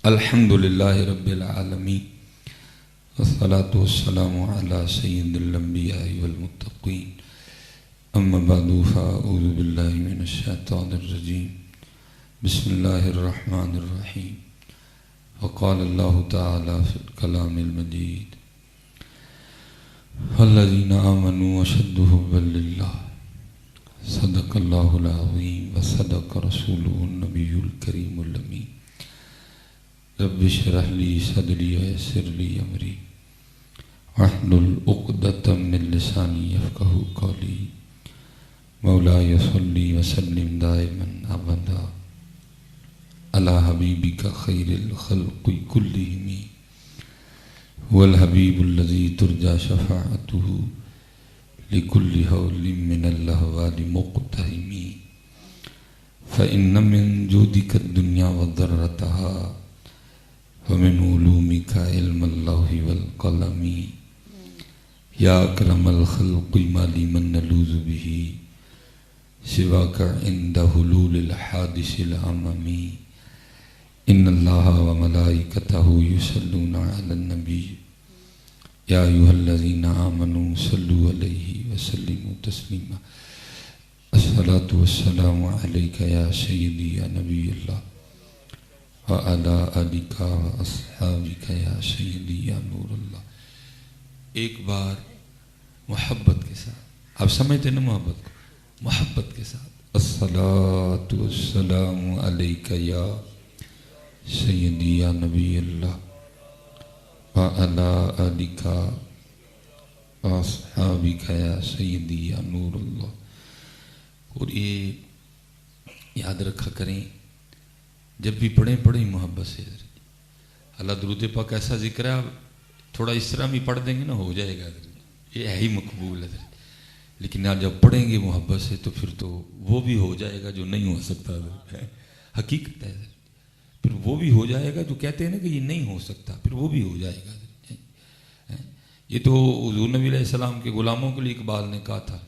الحمدللہ رب العالمین والصلاة والسلام علی سید الانبیاء والمتقین اما بعد فاعوذ باللہ من الشیطان الرجیم بسم اللہ الرحمن الرحیم وقال اللہ تعالی فی الکلام المجید والذین آمنوا اشد حبا للہ صدق اللہ العظیم وصدق رسولہ النبی الکریم الامین رب اشرح لی صدری ویسر لی امری واحلل عقدۃ من لسانی یفقہوا قولی مولاي صلی وسلم دائما ابدا علی حبیبک خیر الخلق کلہم هو الحبیب الذی ترجى شفاعته لكل هول من اللهوال مقتحم فإن من جودك الدنيا وضرتها ومن علومك علم الله والقلم يا أكرم الخلق ما لي من نلوذ به سواك عند حلول الحادث العمم إن الله وملائكته يصلون على النبي يا أيها الذين آمنوا صلوا عليه وسلموا تسليما الصلاة والسلام عليك يا سيدي يا نبي الله وعلى آلك وأصحابك يا سيدي يا نور اللہ۔ ایک بار محبت کے ساتھ، آپ سمجھتے ہیں نا محبت کو، محبت کے ساتھ الصلاة والسلام علیک یا سیدی یا نبی اللہ وعلى آلك وأصحابك يا سيدي يا نور اللہ۔ اور یہ یاد رکھا کریں جب بھی پڑھیں محبت سے۔ اللہ درود پاک ایسا ذکر ہے، آپ تھوڑا اس طرح بھی پڑھ دیں گے نا ہو جائے گا، یہ ہے ہی مقبول ہے، لیکن آپ جب پڑھیں گے محبت سے تو پھر تو وہ بھی ہو جائے گا جو نہیں ہو سکتا ہے، حقیقت ہے، پھر وہ بھی ہو جائے گا جو کہتے ہیں نا کہ یہ نہیں ہو سکتا، پھر وہ بھی ہو جائے گا۔ یہ تو حضور نبی علیہ السلام کے غلاموں کے لیے اقبال نے کہا تھا،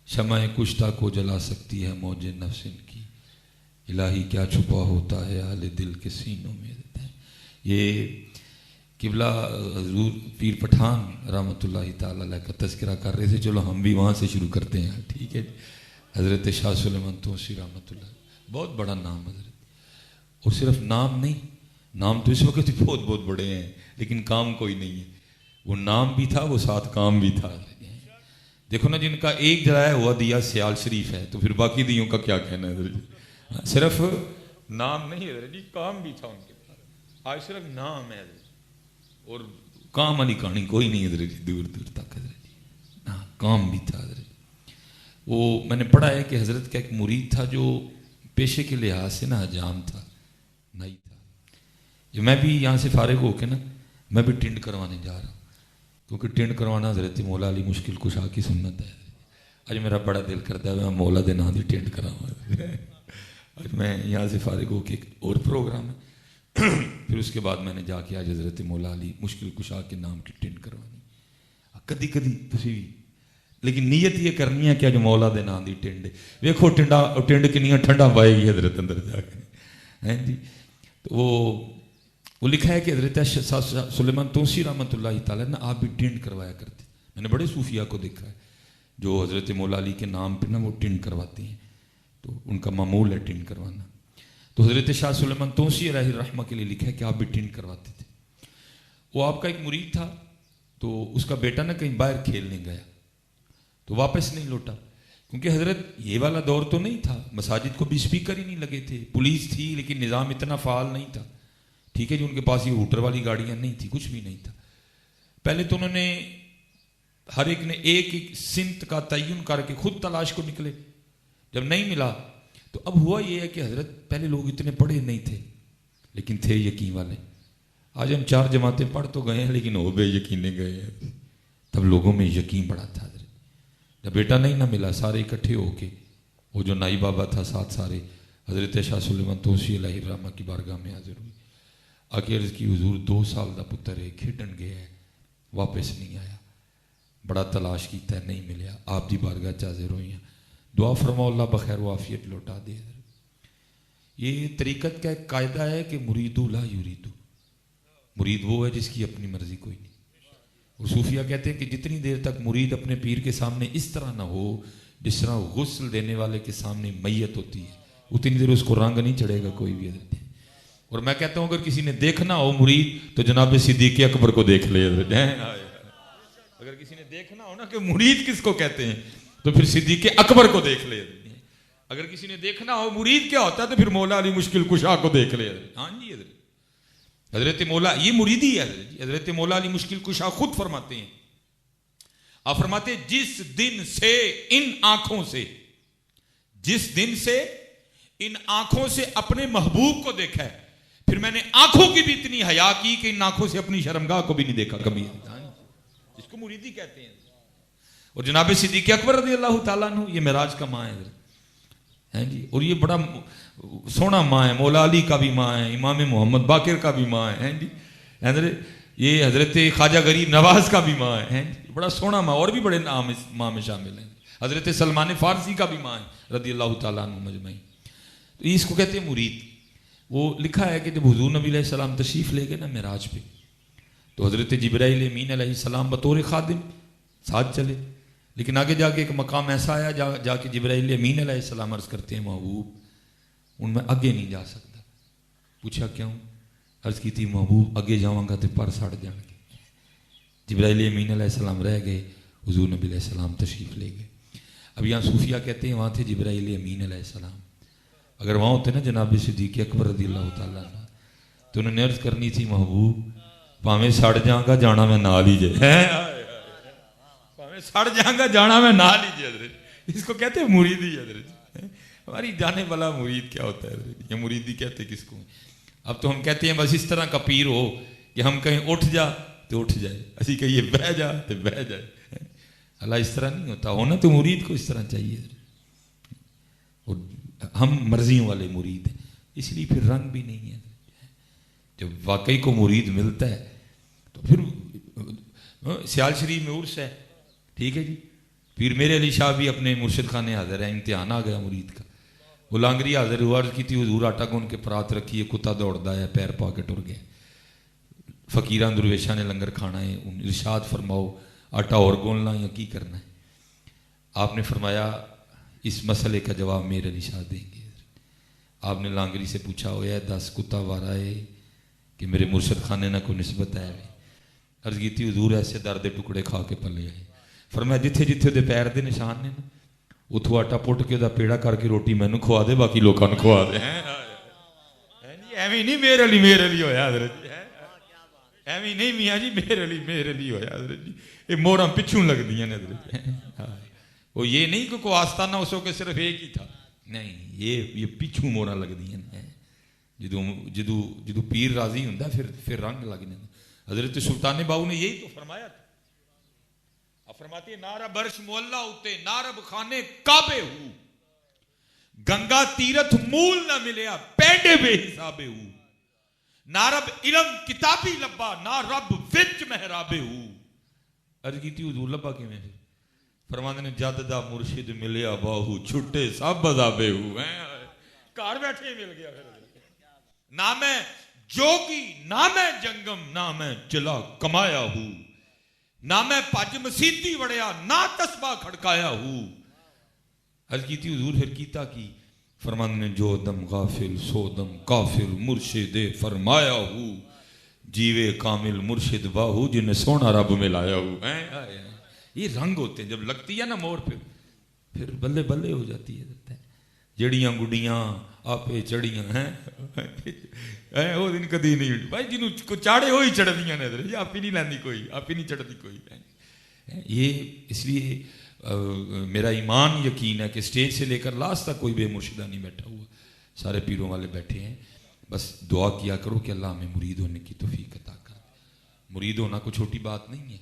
شمع کشتہ کو جلا سکتی ہے موج نفس کی، الہی کیا چھپا ہوتا ہے اہل دل کے سینوں میں۔ یہ قبلہ حضور پیر پٹھان رحمۃ اللہ تعالی علیہ کا تذکرہ کر رہے تھے، چلو ہم بھی وہاں سے شروع کرتے ہیں، ٹھیک ہے۔ حضرت شاہ سلیمان توسی رحمۃ اللہ، بہت بڑا نام حضرت، اور صرف نام نہیں، نام تو اس وقت بہت بہت بڑے ہیں لیکن کام کوئی نہیں ہے، وہ نام بھی تھا وہ ساتھ کام بھی تھا۔ دیکھو نا، جن کا ایک جلایا ہوا دیا سیال شریف ہے تو پھر باقی دیوں کا کیا کہنا ہے حضرت؟ صرف نام نہیں حضرت جی، کام بھی تھا ان کے پاس، آج صرف نام ہے حضرت، اور کام والی کہانی کوئی نہیں حضرت جی، دور دور تک حضرت جی، ہاں کام بھی تھا حضرت۔ وہ میں نے پڑھا ہے کہ حضرت کا ایک مرید تھا جو پیشے کے لحاظ سے نا حجام تھا، نہیں تھا۔ جو میں بھی یہاں سے فارغ ہو کے نا میں بھی ٹنڈ کروانے جا رہا ہوں، کیونکہ ٹنڈ کروانا حضرت مولا علی مشکل کشا کی سنت ہے۔ آج میرا بڑا دل کرتا ہے میں مولا دے نام دی ٹنڈ کراواں۔ آج میں یہاں سے فارغ ہو کے ایک اور پروگرام ہے، پھر اس کے بعد میں نے جا کے آج حضرت مولا علی مشکل کشا کے نام کی ٹنڈ کروانی۔ کدی کدی تسی بھی، لیکن نیت یہ کرنی ہے کہ جو مولا دے نام دی ٹنڈ، ویکھو ٹنڈ کنیاں ٹھنڈا پائے گی حضرت اندر جا کے، ہیں جی۔ تو وہ لکھا ہے کہ حضرت سلیمان توسی رحمۃ اللہ تعالیٰ نے آپ بھی ٹنڈ کروایا کرتے۔ میں نے بڑے صوفیاء کو دیکھا ہے جو حضرت مولا علی کے نام پہ نا وہ ٹنڈ کرواتے ہیں، تو ان کا معمول ہے ٹنڈ کروانا۔ تو حضرت شاہ سلیمان توسی علیہ الرحمہ کے لیے لکھا ہے کہ آپ بھی ٹنڈ کرواتے تھے۔ وہ آپ کا ایک مرید تھا، تو اس کا بیٹا نا کہیں باہر کھیلنے گیا تو واپس نہیں لوٹا، کیونکہ حضرت یہ والا دور تو نہیں تھا، مساجد کو بھی اسپیکر ہی نہیں لگے تھے، پولیس تھی لیکن نظام اتنا فعال نہیں تھا، ٹھیک ہے جی۔ ان کے پاس یہ ہوٹر والی گاڑیاں نہیں تھی، کچھ بھی نہیں تھا۔ پہلے تو انہوں نے ہر ایک نے ایک ایک سمت کا تعین کر کے خود تلاش کو نکلے، جب نہیں ملا تو اب ہوا یہ ہے کہ حضرت پہلے لوگ اتنے پڑھے نہیں تھے لیکن تھے یقین والے۔ آج ہم 4 جماعتیں پڑھ تو گئے ہیں لیکن وہ بے یقینے گئے ہیں، تب لوگوں میں یقین بڑا تھا حضرت۔ جب بیٹا نہیں نہ ملا، سارے اکٹھے ہو کے وہ جو نائی بابا تھا ساتھ، سارے حضرت شاہ سلیمان توسی علیہ الرحمہ کی بارگاہ میں حاضر ہوئی، آگے عرض کی حضور 2 سال دا پتر ہے، کھیڈن گیا ہے، واپس نہیں آیا، بڑا تلاش کیتا ہے نہیں ملیا، آپ دی بارگاہ حاضر ہوئی ہیں، دعا فرماؤ اللہ بخیر و عافیت لوٹا دے۔ یہ طریقت کا ایک قاعدہ ہے کہ مریدو لا یریدو، مرید وہ ہے جس کی اپنی مرضی کوئی نہیں. اور صوفیہ کہتے ہیں کہ جتنی دیر تک مرید اپنے پیر کے سامنے اس طرح نہ ہو جس طرح غسل دینے والے کے سامنے میت ہوتی ہے، اتنی دیر اس کو رنگ نہیں چڑھے گا کوئی بھی حضرت. اور میں کہتا ہوں اگر کسی نے دیکھنا ہو مرید تو جناب صدیق اکبر کو دیکھ لے حضرت. اگر کسی نے دیکھنا ہو نا کہ مرید کس کو کہتے ہیں تو پھر صدیق اکبر کو دیکھ لے. اگر کسی نے دیکھنا ہو مرید کیا ہوتا ہے تو پھر مولا علی مشکل کشا کو دیکھ لے. ہاں جی حضرت مولا یہ مریدی ہے حضرت مولا علی مشکل کشا خود فرماتے ہیں. آپ فرماتے ہیں جس دن سے ان آنکھوں سے، جس دن سے ان آنکھوں سے اپنے محبوب کو دیکھا ہے، پھر میں نے آنکھوں کی بھی اتنی حیا کی کہ ان آنکھوں سے اپنی شرمگاہ کو بھی نہیں دیکھا کبھی. اس کو مریدی کہتے ہیں. اور جناب صدیق اکبر رضی اللہ تعالیٰ عنہ یہ معراج کا ماں ہے جی. اور یہ بڑا سونا ماں ہے، مولا علی کا بھی ماں ہے، امام محمد باقر کا بھی ماں ہے جی. یہ حضرت خواجہ غریب نواز کا بھی ماں ہے جی. بڑا سونا ماں. اور بھی بڑے نام اس ماں میں شامل ہیں. حضرت سلمان فارسی کا بھی ماں ہے رضی اللہ تعالیٰ عنہ مجمعین. تو اس کو کہتے ہیں مرید. وہ لکھا ہے کہ جب حضور نبی علیہ السلام تشریف لے گئے نا معراج پہ تو حضرت جبرائیل امین علیہ السلام بطور خادم ساتھ چلے. لیکن آگے جا کے ایک مقام ایسا آیا جا کے جبرائیل امین علیہ السلام عرض کرتے ہیں محبوب ان میں آگے نہیں جا سکتا. پوچھا کیوں؟ عرض کی تھی محبوب آگے جاؤں گا تو پر سڑ جان گے. جبرائیل امین علیہ السلام رہ گئے، حضور نبی علیہ السلام تشریف لے گئے. اب یہاں صوفیہ کہتے ہیں وہاں تھے جبرائیل امین علیہ السلام. اگر وہاں ہوتے نا جناب صدیق اکبر رضی اللہ تعالیٰ عنہ تو انہوں نے عرض کرنی تھی محبوب پاویں سڑ جاؤں گا جانا میں نال ہی جائے، پاویں سڑ جاؤں گا جانا میں نال ہی جائے حضرت. اس کو کہتے ہیں مریدی حضرت. ہماری جانے والا مرید کیا ہوتا ہے حضرت؟ یہ مریدی کہتے کس کو؟ اب تو ہم کہتے ہیں بس اس طرح کا پیر ہو کہ ہم کہیں اٹھ جا تو اٹھ جائے، اسی کہیے بہ جا تو بہ جائے. اللہ اس طرح نہیں ہوتا. ہونا تو مرید کو اس طرح چاہیے. اور ہم مرضیوں والے مرید ہیں اس لیے پھر رنگ بھی نہیں ہے. جب واقعی کو مرید ملتا ہے تو پھر سیال شریف میں عرس ہے، ٹھیک ہے جی. پھر میرے علی شاہ بھی اپنے مرشد خانے حاضر ہیں. امتحان آ گیا مرید کا. وہ لانگری حاضر ہوا، عرض کی تھی حضور آٹا گون کے پرات رکھی ہے، کتا دوڑتا ہے پیر پا کے ٹر گیا. فقیران درویشاں نے لنگر کھانا ہے، ارشاد فرماؤ آٹا اور گوننا یا کی کرنا ہے؟ آپ نے فرمایا اس مسئلے کا جواب میرے علی شاہ دیں گے. آپ نے لانگری سے پوچھا ہویا 10 کتا وارا ہے کہ میرے مرشد خانے نہ کوئی نسبت ہے؟ عرض کی تھی حضور ایسے درد ٹکڑے کھا کے پلے آئے. فرمایا جتھے جتھے دے پیر دے نشان نے نا اتھوں آٹا پٹ کے دا پیڑا کر کے روٹی مینوں کھوا دے باقی لوکاں نوں کھوا دے. ایویں نہیں میرے لیے ہویا حضرت جی. ایویں نہیں میاں جی میرے لیے ہویا حضرت جی. یہ موڑاں پچھوں لگ دیاں نے حضرت. وہ یہ نہیں کہ کوئی آستانہ اس وقت صرف ایک ہی تھا، نہیں یہ پیچھوں موڑاں لگ دیاں ہیں. جدو پیر راضی ہوندا پھر رنگ لگ جاندے. حضرت سلطان باؤ نے یہی تو فرمایا تھا. فرماتے ہیں نارب برش مولا ہوتے نارب خانے کعبے ہو گنگا تیرت مول نہ ملیا پیڈے بے حسابے ہو نارب علم کتابی لبا نارب وچ محرابے ہو. عرض کی تھی حضور لبا کے میں فرماتے نے جد دا مرشد ملیا باہو چھٹے سب عذابے ہو. گھر بیٹھے مل گیا. نہ میں جوگی نہ میں جنگم نہ میں چلا کمایا ہوں نہ میں پج مسیتی وڑیا نہ تسبہ کھڑکایا ہوں. عرض کی تھی حضور پھر کیتا کی؟ فرمان نے جو دم غافل سو دم کافر مرشد فرمایا ہوں جیوے کامل مرشد باہو جنہیں سونا رب میں لایا ہوں. یہ رنگ ہوتے ہیں جب لگتی ہے نا مور پھر بلے بلے ہو جاتی ہے. جڑیاں گڈیاں آپے چڑیاں ہیں وہ دن کدی نہیں بھائی جنہوں کو چاڑے ہوئی چڑھ دیاں نے حضرت. آپ ہی نہیں لیندی کوئی، آپ ہی نہیں چڑھتی کوئی. یہ اس لیے میرا ایمان یقین ہے کہ سٹیج سے لے کر لاسٹ تک کوئی بے مرشدہ نہیں بیٹھا ہوا، سارے پیروں والے بیٹھے ہیں. بس دعا کیا کرو کہ اللہ ہمیں مرید ہونے کی توفیق عطا کر. مرید ہونا کوئی چھوٹی بات نہیں ہے.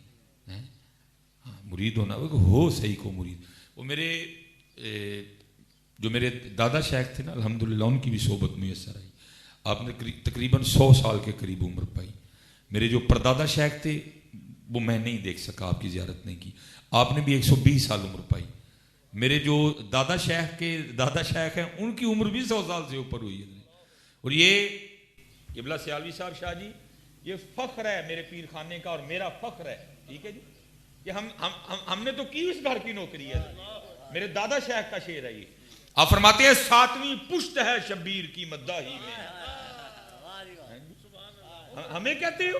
ہاں مرید ہونا ہو صحیح کو مرید. وہ جو میرے دادا شیخ تھے نا الحمدللہ ان کی بھی صحبت میسر آئی. آپ نے تقریباً 100 سال کے قریب عمر پائی. میرے جو پردادا شیخ تھے وہ میں نہیں دیکھ سکا، آپ کی زیارت نہیں کی. آپ نے بھی 120 سال عمر پائی. میرے جو دادا شیخ ہیں ان کی عمر بھی 100 سال سے اوپر ہوئی ہے. اور یہ قبلہ سیالوی صاحب شاہ جی، یہ فخر ہے میرے پیر خانے کا اور میرا فخر ہے، ٹھیک ہے جی، کہ ہم نے تو کی اس گھر کی نوکری ہے. میرے دادا شیخ کا شعر ہے یہ. آپ فرماتے ہیں 7ویں پشت ہے شبیر کی مداحی میں. ہمیں کہتے ہو؟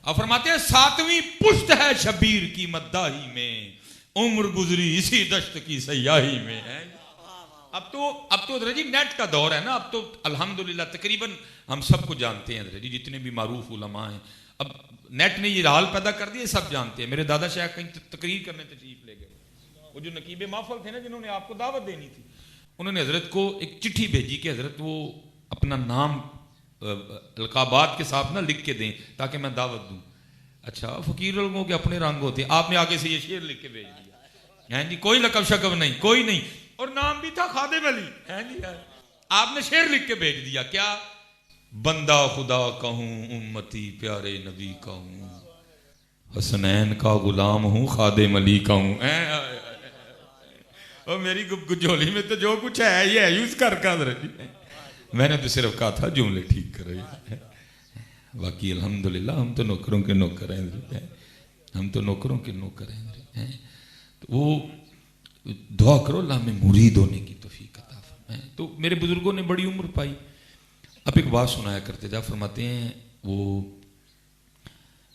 آپ فرماتے ہیں 7ویں پشت ہے شبیر کی مداحی میں، عمر گزری اسی دشت کی سیاہی میں. اب تو حضرت جی نیٹ کا دور ہے نا، اب تو الحمدللہ تقریباً ہم سب کو جانتے ہیں حضرت جی، جتنے بھی معروف علماء ہیں. اب نیٹ نے یہ حال پیدا کر دیا، سب جانتے ہیں. میرے دادا شیخ کہیں تقریر کرنے تشریف لے گئے، وہ جو نقیب محفل تھے نا جنہوں نے آپ کو دعوت دینی تھی، انہوں نے حضرت کو ایک چٹھی بھیجی کہ حضرت وہ اپنا نام القابات کے ساتھ نہ لکھ کے دیں تاکہ میں دعوت دوں. اچھا، فقیر لوگوں کے اپنے رنگ ہوتے ہیں. آپ نے آگے سے یہ شعر لکھ کے بھیج دیا، جی کوئی لقب شکب نہیں، کوئی نہیں، اور نام بھی تھا خادم علی. جی آپ نے شعر لکھ کے بھیج دیا، کیا؟ بندہ خدا کہوں امتی پیارے نبی کا ہوں، حسنین کا غلام ہوں خادم علی کا ہوں. اور میری گجولی میں تو جو کچھ ہے یہ ہے یوز کر حضرت جی. میں نے تو صرف کہا تھا جملے ٹھیک کرو. باقی الحمدللہ ہم تو نوکروں کے نوکر ہیں، ہم تو نوکروں کے نوکر ہیں. تو وہ دعا کرو اللہ میں مرید ہونے کی توفیق عطا فرمائے. تو میرے بزرگوں نے بڑی عمر پائی. اب ایک بات سنایا کرتے جا، فرماتے ہیں وہ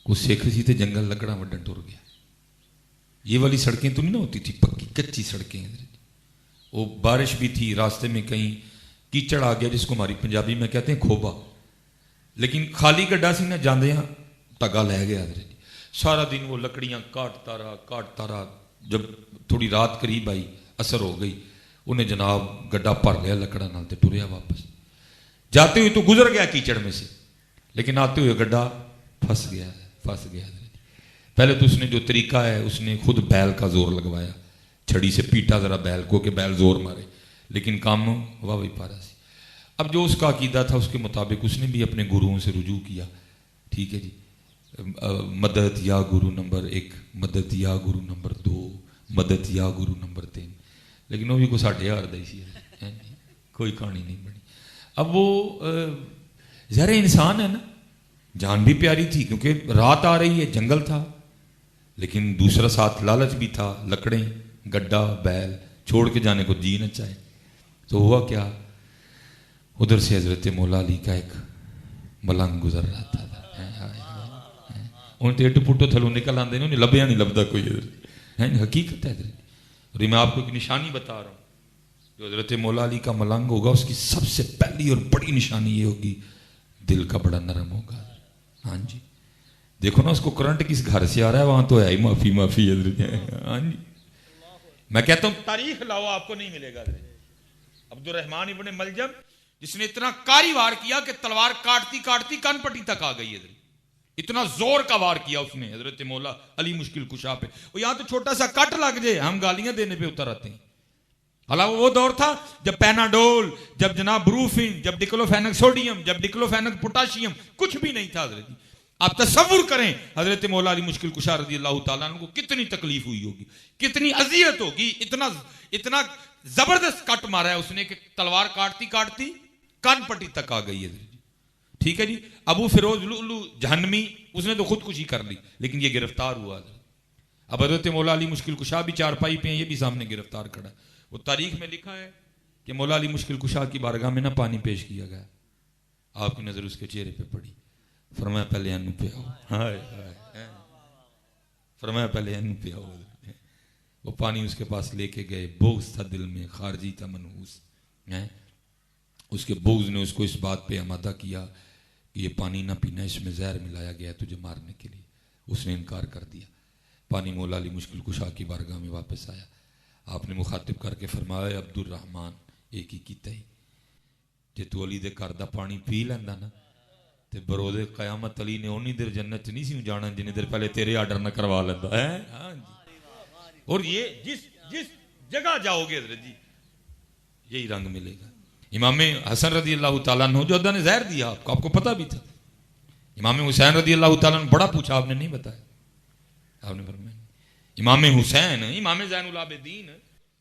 کچھ سیکھ سی تھے جنگل لکڑا وڈن ٹر گیا. یہ والی سڑکیں تو نہیں نہ ہوتی تھی، پکی کچی سڑکیں. وہ بارش بھی تھی، راستے میں کہیں کیچڑ آ گیا جس کو ہماری پنجابی میں کہتے ہیں کھوبا، لیکن خالی گڈا سی نہ جاندے ہاں ٹگا لے گیا حضرت جی. سارا دن وہ لکڑیاں کاٹتا رہا. جب تھوڑی رات قریب آئی، اثر ہو گئی، انہیں جناب گڈا بھر لیا لکڑا نال تے ٹریا واپس. جاتے ہوئے تو گزر گیا کیچڑ میں سے، لیکن آتے ہوئے گڈا پھنس گیا. پہلے تو اس نے جو طریقہ ہے اس نے خود بیل کا زور لگوایا، چھڑی سے پیٹا ذرا بیل کو کہ بیل زور مارے، لیکن کام ہوا وہی پارا سی. اب جو اس کا عقیدہ تھا اس کے مطابق اس نے بھی اپنے گروؤں سے رجوع کیا. ٹھیک ہے جی، مدد یا گرو نمبر 1، مدد یا گرو نمبر 2، مدد یا گرو نمبر 3، لیکن وہ بھی کوئی 6,500 ہی سی ہے، کوئی کہانی نہیں بنی. اب وہ ظاہر انسان ہے نا، جان بھی پیاری تھی کیونکہ رات آ رہی ہے، جنگل تھا، لیکن دوسرا ساتھ لالچ بھی تھا، لکڑیں گڈا بیل چھوڑ کے جانے کو جی نہ چاہے. تو ہوا کیا، ادھر سے حضرت مولا علی کا ایک ملنگ گزر رہا تھا. انہیں ٹیٹ پوٹو تھلو نکل آتے ہیں، انہیں لبیا نہیں لبدا کوئی. حقیقت ہے حضرت. اور میں آپ کو ایک نشانی بتا رہا ہوں، جو حضرت مولا علی کا ملنگ ہوگا اس کی سب سے پہلی اور بڑی نشانی یہ ہوگی دل کا بڑا نرم ہوگا. ہاں جی، دیکھو نا اس کو کرنٹ کس گھر سے آ رہا ہے، وہاں تو ہے ہی معافی حضرت. ہاں جی، میں کہتا ہوں تاریخ لاؤ آپ کو نہیں ملے گا. عبد الرحمن ابن ملجم جس نے اتنا کاری وار کیا کہ تلوار کاٹتی کاٹتی کان پٹی تک آ گئی. حضرت اتنا زور کا وار کیا اس نے حضرت مولا علی مشکل کشا پہ. وہ یہاں تو چھوٹا سا کٹ لگ جائے ہم گالیاں دینے پہ اتر آتے ہیں. حالانکہ وہ دور تھا جب پیناڈول، جب جناب بروفن، جب ڈکلوفینک سوڈیم، جب ڈکلوفینک پوٹاشیم، کچھ بھی نہیں تھا. حضرت آپ تصور کریں حضرت مولا علی مشکل کشا رضی اللہ تعالیٰ عنہ کو کتنی تکلیف ہوئی ہوگی، کتنی اذیت ہوگی. اتنا زبردست کٹ مارا ہے اس نے کہ تلوار کاٹتی کاٹتی کان پٹی تک آ گئی ہے. ٹھیک ہے جی. ابو فیروز لؤلؤ جہنمی اس نے تو خودکشی کر لی، لیکن یہ گرفتار ہوا. اب حضرت مولا علی مشکل کشا بھی چارپائی پہ ہیں، یہ بھی سامنے گرفتار کھڑا. وہ تاریخ میں لکھا ہے کہ مولا علی مشکل کشا کی بارگاہ میں نہ پانی پیش کیا گیا. آپ کی نظر اس کے چہرے پہ پڑی، فرمایا پہلے انو پہ آؤ. فرمایا پہلے انو پہ آؤ. وہ پانی اس کے پاس لے کے گئے. بغض تھا دل میں، خارجی تھا منحوس. اس کے بغض نے اس کو اس بات پہ آمادہ کیا کہ یہ پانی نہ پینا، اس میں زہر ملایا گیا تجھے مارنے کے لیے. اس نے انکار کر دیا. پانی مولا علی مشکل کشا کی بارگاہ میں واپس آیا. آپ نے مخاطب کر کے فرمایا عبد الرحمان ایک ہی کیتا ہی جے تو علی دے گھر دا پانی پی لیندا نا تے بروز قیامت علی نے اونی دیر جنت نہیں سی جانا جنی دیر پہلے تیرے آرڈر نہ کروا لیندا ہے. ہاں جی. اور یہ جس جگہ جاؤ گے حضرت جی یہی رنگ ملے گا. امام حسن رضی اللہ تعالیٰ عنہ جو اللہ نے زہر دیا آپ کو پتہ بھی تھا. امام حسین رضی اللہ تعالیٰ عنہ بڑا پوچھا، آپ نے نہیں بتایا. آپ نے فرمایا امام حسین امام زین العابدین،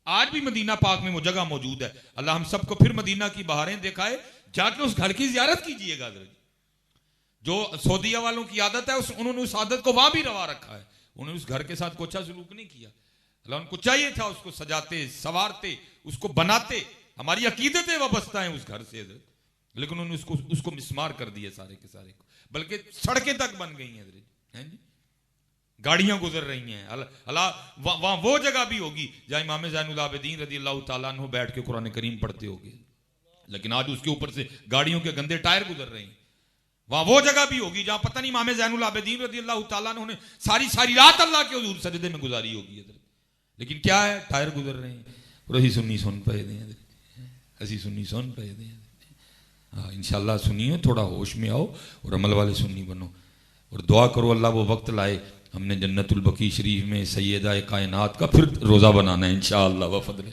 آج بھی مدینہ پاک میں وہ جگہ موجود ہے. اللہ ہم سب کو پھر مدینہ کی بہاریں دکھائے جا کے اس گھر کی زیارت کیجئے گا حضرت. جو سعودیہ والوں کی عادت ہے انہوں نے اس عادت کو وہاں بھی روا رکھا ہے. انہوں نے اس گھر کے ساتھ کوئی اچھا سلوک نہیں کیا. اللہ ان کو چاہیے تھا اس کو سجاتے سوارتے اس کو بناتے. ہماری عقیدتیں وابستہ ہیں اس گھر سے حضرت, لیکن انہوں نے اس کو مسمار کر دیا سارے کے سارے کو, بلکہ سڑکیں تک بن گئی ہیں حضرت, گاڑیاں گزر رہی ہیں. اللہ وہاں وہ جگہ بھی ہوگی جہاں امام زین العابدین رضی اللہ تعالیٰ عنہ بیٹھ کے قرآن کریم پڑھتے ہوگے, لیکن آج اس کے اوپر سے گاڑیوں کے گندے ٹائر گزر رہے ہیں. وہاں وہ جگہ بھی ہوگی جہاں پتہ نہیں امام زین العابدین رضی اللہ تعالیٰ عنہ نے ساری رات اللہ کے حضور سجدے میں گزاری ہوگی حضرت, لیکن کیا ہے, ٹائر گزر رہے ہیں اور اسی سنی سن پہ دیں حضرت, اسی سنی سن پہ دیں. ہاں انشاءاللہ سنیو, تھوڑا ہوش میں آؤ اور عمل والے سنی بنو, اور دعا کرو اللہ وہ وقت لائے ہم نے جنت البقیع شریف میں سیدہ کائنات کا پھر روزہ بنانا ہے انشاءاللہ وفضل.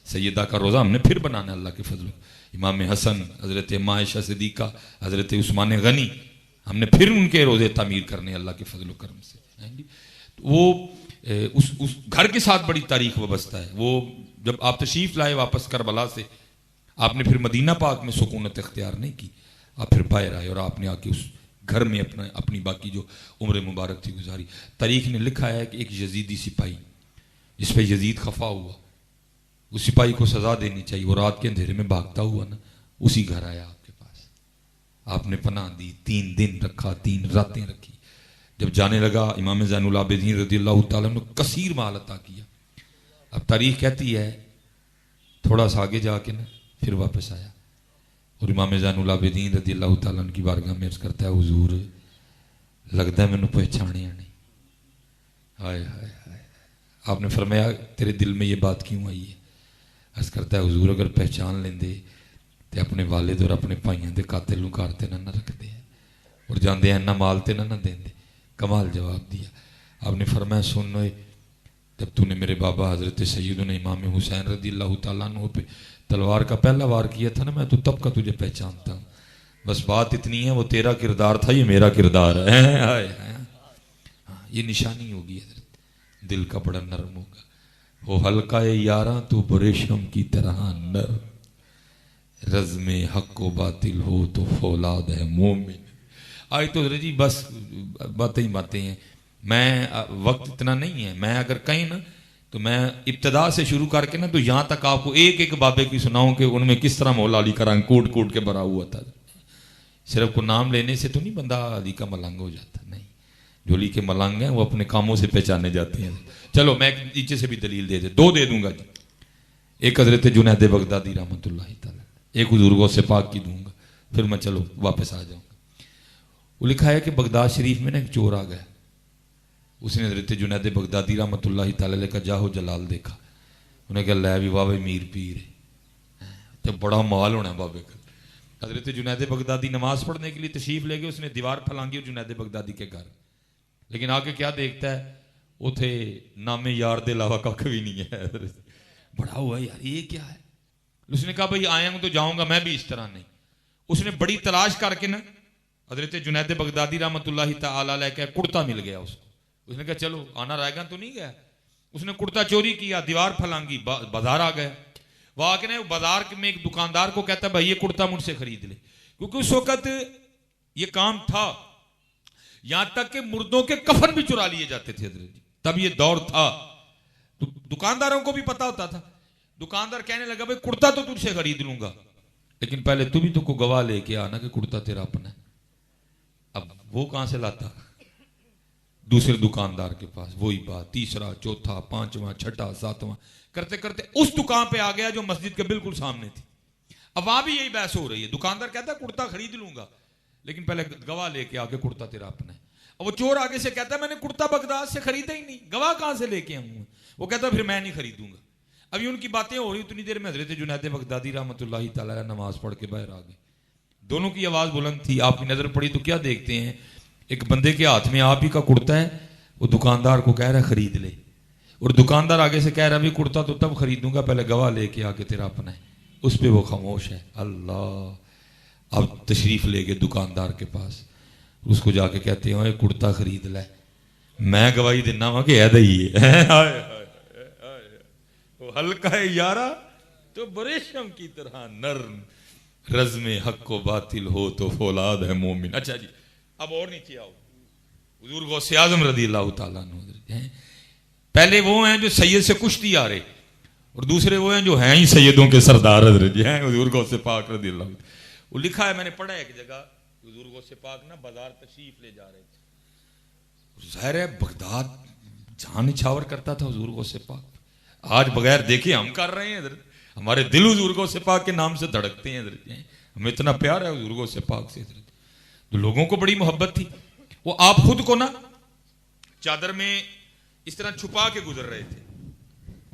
سیدہ کا روزہ ہم نے پھر بنانا ہے اللہ کے فضل. امام حسن, حضرت عائشہ صدیقہ, حضرت عثمان غنی, ہم نے پھر ان کے روزے تعمیر کرنے اللہ کے فضل و کرم سے. وہ اس گھر کے ساتھ بڑی تاریخ وابستہ ہے. وہ جب آپ تشریف لائے واپس کربلا سے, آپ نے پھر مدینہ پاک میں سکونت اختیار نہیں کی, آپ پھر باہر آئے اور آپ نے آ کے اس گھر میں اپنی باقی جو عمر مبارک تھی گزاری. تاریخ نے لکھا ہے کہ ایک یزیدی سپاہی جس پہ یزید خفا ہوا, اس سپاہی کو سزا دینی چاہیے, وہ رات کے اندھیرے میں بھاگتا ہوا نا, اسی گھر آیا آپ کے پاس, آپ نے پناہ دی, 3 دن رکھا, 3 راتیں رکھی. جب جانے لگا امام زین العابدین رضی اللہ تعالیٰ نے کثیر مال عطا کیا. اب تاریخ کہتی ہے تھوڑا سا آگے جا کے نا پھر واپس آیا اور امام زین العابدین رضی اللہ تعالیٰ عنہ کی بارگاہ میں عرض کرتا ہے حضور لگتا ہے میں نے پہچانیا نہیں. ہائے ہائے ہائے. آپ نے فرمایا تیرے دل میں یہ بات کیوں آئی ہے؟ عرض کرتا ہے حضور اگر پہچان لیندے تے اپنے والد اور اپنے بھائیاں دے قاتل نوں کارتے نہ رکھتے ہیں اور جاندے ہیں نہ مال تے نہ دیندے. کمال جواب دیا. آپ نے فرمایا سن ہوئے جب تو نے میرے بابا حضرت سیدنا امام حسین رضی اللہ تعالیٰ عنہ پہ تلوار کا پہلا وار کیا تھا نا, میں تو تب کا تجھے پہچانتا ہوں. بس بات اتنی ہے وہ تیرا کردار تھا, یہ میرا کردار ہے. یہ نشانی ہوگی حضرت, دل کا بڑا نرم ہوگا. وہ حلقہ یاراں تو بریشم کی طرح نر, رزم حق و باطل ہو تو فولاد ہے مومن. آج تو حضرت جی بس باتیں ہی باتیں ہیں. میں وقت اتنا نہیں ہے, میں اگر کہیں نا تو میں ابتدا سے شروع کر کے نا تو یہاں تک آپ کو ایک بابے کی سناؤں کہ ان میں کس طرح مولا علی کا رنگ کوٹ کوٹ کے بھرا ہوا تھا. صرف کو نام لینے سے تو نہیں بندہ علی کا ملنگ ہو جاتا, نہیں. جو علی کے ملنگ ہیں وہ اپنے کاموں سے پہچانے جاتے ہیں. چلو میں نیچے سے بھی دلیل دے 2 دے دوں گا جی. ایک حضرت جنید بغدادی رحمۃ اللہ تعالیٰ, ایک حضور غوث پاک کی دوں گا, پھر میں چلو واپس آ جاؤں گا. وہ لکھا ہے کہ بغداد شریف میں نا ایک چور آ گیا. اس نے حضرت جنید بغدادی رحمۃ اللہ تعالیٰ کا جاہو جلال دیکھا. انہیں کہا لے بھی بابے میر پیر ہے, جب بڑا مال ہونا ہے بابے کا. حضرت جنید بغدادی نماز پڑھنے کے لیے تشریف لے گئے. اس نے دیوار پھلانگی جنید بغدادی کے گھر, لیکن آگے کیا دیکھتا ہے اتھے نام یار دے علاوہ کھ بھی نہیں ہے. بڑا ہوا یار یہ کیا ہے. اس نے کہا بھائی آیا ہوں تو جاؤں گا, میں بھی اس طرح نہیں. اس نے بڑی تلاش کر کے نا حضرت جنید بغدادی رحمۃ اللہ تعالیٰ علیہ کا کرتا مل گیا اس کو. اس نے کہا چلو آنا رائے گا تو نہیں گیا. اس نے کرتا چوری کیا, دیوار پھلانگی, بازار آ گیا. وہ آ کے نا بازار میں ایک دکاندار کو کہتا ہے بھائی یہ کرتا مجھ سے خرید لے, کیونکہ اس وقت یہ کام تھا. یہاں تک کہ مردوں کے کفن بھی چرا لیے جاتے تھے حضرت, تب یہ دور تھا. تو دکانداروں کو بھی پتا ہوتا تھا. دکاندار کہنے لگا بھائی کرتا تو تجھ سے خرید لوں گا, لیکن پہلے تو بھی تو کو گواہ لے کے آنا کہ کرتا تیرا اپنا ہے. اب وہ کہاں سے لاتا؟ دوسرے دکاندار کے پاس. وہی بات, تیسرا, چوتھا, 5واں, 6واں, 7واں کرتے کرتے اس دکان پہ آ گیا جو مسجد کے بالکل سامنے تھی. اب وہاں بھی یہی بحث ہو رہی ہے. دکاندار کہتا ہے کرتا خرید لوں گا, لیکن پہلے گواہ لے کے آ کے کرتا تیرا اپنا ہے. اور وہ چور آگے سے کہتا ہے میں نے کرتا بغداد سے خریدا ہی نہیں, گواہ کہاں سے لے کے آؤں. وہ کہتا ہے پھر میں نہیں خریدوں گا. ابھی ان کی باتیں ہو رہی, اتنی دیر میں حضرت جنید بغدادی رحمۃ اللہ تعالیٰ نماز پڑھ کے باہر آ گئے. دونوں کی آواز بلند تھی. آپ کی نظر پڑی تو کیا دیکھتے ہیں, ایک بندے کے ہاتھ میں آپ ہی کا کرتا ہے, وہ دکاندار کو کہہ رہا ہے خرید لے, اور دکاندار آگے سے کہہ رہا ہے بھی کرتا تو تب خریدوں گا پہلے گواہ لے کے آ کے تیرا اپنا ہے. اس پہ وہ خاموش ہے. اللہ. اب تشریف لے گئے دکاندار کے پاس, اس کو جا کے کہتے ہیں کرتا خرید لے, میں گواہی دینا وا کہ ایدا ہی ہے. وہ ہلکا ہے یارا تو بریشم کی طرح نرم, رزم حق و باطل ہو تو فولاد ہے مومن. اچھا جی اب اور نیچے آؤ. حضور غوث اعظم رضی اللہ تعالیٰ عنہ ہیں. پہلے وہ ہیں جو سید سے کشتی آ رہے اور دوسرے وہ ہیں جو ہیں ہی سیدوں کے سردار حضرت جی ہیں حضور غوث پاک رضی اللہ. وہ لکھا ہے میں نے پڑھا ہے ایک جگہ حضور غوث پاک نا بازار تشریف لے جا رہے تھے. ظاہر ہے بغداد جان نچھاور کرتا تھا حضور غوث پاک. آج بغیر دیکھے ہم کر رہے ہیں حضرت. ہمارے دل حضور غوث پاک کے نام سے دھڑکتے ہیں حضرت. ہمیں اتنا پیار ہے حضور غوث پاک سے حضرت. تو لوگوں کو بڑی محبت تھی. وہ آپ خود کو نا چادر میں اس طرح چھپا کے گزر رہے تھے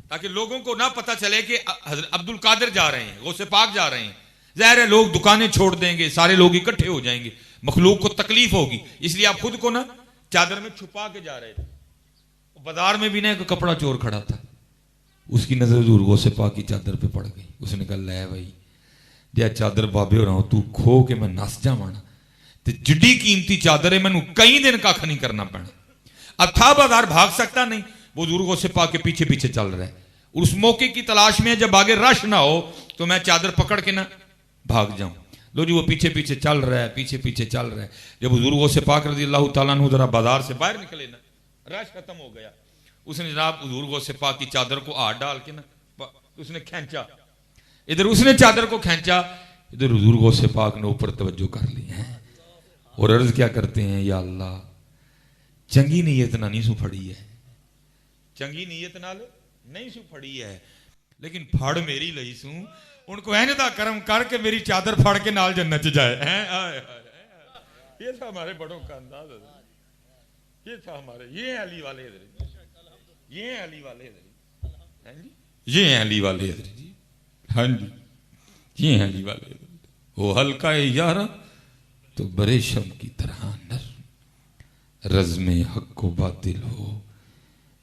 تاکہ لوگوں کو نہ پتہ چلے کہ حضرت عبد القادر جا رہے ہیں, غوث پاک جا رہے ہیں. ظاہر ہے لوگ دکانیں چھوڑ دیں گے, سارے لوگ اکٹھے ہو جائیں گے, مخلوق کو تکلیف ہوگی, اس لیے آپ خود کو نا چادر میں چھپا کے جا رہے تھے. بازار میں بھی نا ایک کپڑا چور کھڑا تھا, اس کی نظر حضور غوث پاک کی چادر پہ پڑ گئی. اس نے کہا لے بھائی جے چادر بابے ہو رہا ہوں تو کھو کے میں نس جاواں تے جڈی قیمتی چادر ہے مینوں کئی دن کھ نہیں کرنا پینا. اب تھا بازار بھاگ سکتا نہیں, وہ حضور غوث پاک کے پیچھے پیچھے چل رہا ہے. اس موقع کی تلاش میں جب آگے رش نہ ہو تو میں چادر پکڑ کے نہ بھاگ جاؤں. لو جی وہ پیچھے پیچھے چل رہا ہے, پیچھے پیچھے چل رہا ہے. جب حضور غوث پاک رضی اللہ تعالیٰ عنہ ذرا بازار سے باہر نکلے نا, رش ختم ہو گیا. اس نے جناب حضور غوث پاک کی چادر کو ہاتھ ڈال کے نا اس نے کھینچا, ادھر اس نے چادر کو کھینچا, ادھر حضور غوث پاک نے اوپر توجہ کر لی ہے اور عرض کیا کرتے ہیں یا اللہ چنگی نیت نہ نہیں سو پھڑی ہے, چنگی نیت نال نہیں سو پھڑی ہے, لیکن پھڑ میری لئی سوں ان کو این دا کرم کر کے میری چادر پھڑ کے نال جنت چ جائے. یہ تھا ہمارے بڑوں کا انداز, یہ تھا ہمارے, یہ علی والے حضرت, یہ علی والے حضرت, یہ علی والے حضرت جی, ہاں جی یہ علی والے حضرت. وہ ہلکا ہے یارا تو بریشم کی طرح نرم, رزم حق و باطل ہو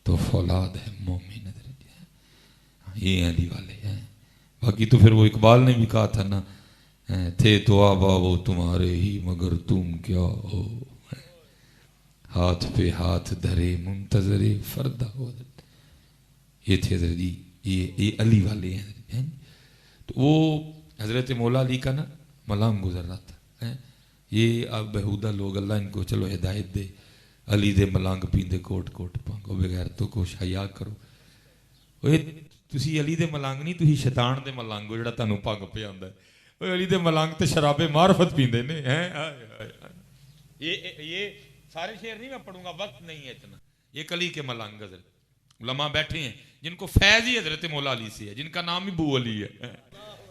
تو فولاد ہے مومن حضرت. یہ علی والے ہیں. باقی تو پھر وہ اقبال نے بھی کہا تھا نا, تھے تو آبا وہ تمہارے ہی مگر تم کیا ہو, ہاتھ پہ ہاتھ دھرے منتظر فردا ہو. یہ تھے حضرت جی, یہ علی والے ہیں. تو وہ حضرت مولا علی کا نا ملام گزر رہا تھا. یہ اب بہودہ لوگ اللہ ان کو چلو ہدایت دے, علی دے ملانگ پیندے کوٹ کوٹ پانگو بغیر تو کوش حیا کرو. تسی علی دے ملانگ نہیں, تسی شیطان دے ملانگو جڑا تانوں پاگ پہ آندا ہے. علی دے ملانگ تے شراب معرفت پیندے نے. یہ سارے شعر نہیں میں پڑھوں گا, وقت نہیں ہے اتنا. یہ علی کے ملانگ حضرت علماء بیٹھے ہیں جن کو فیض ہی حضرت مولا علی سے ہے, جن کا نام ہی بو علی ہے,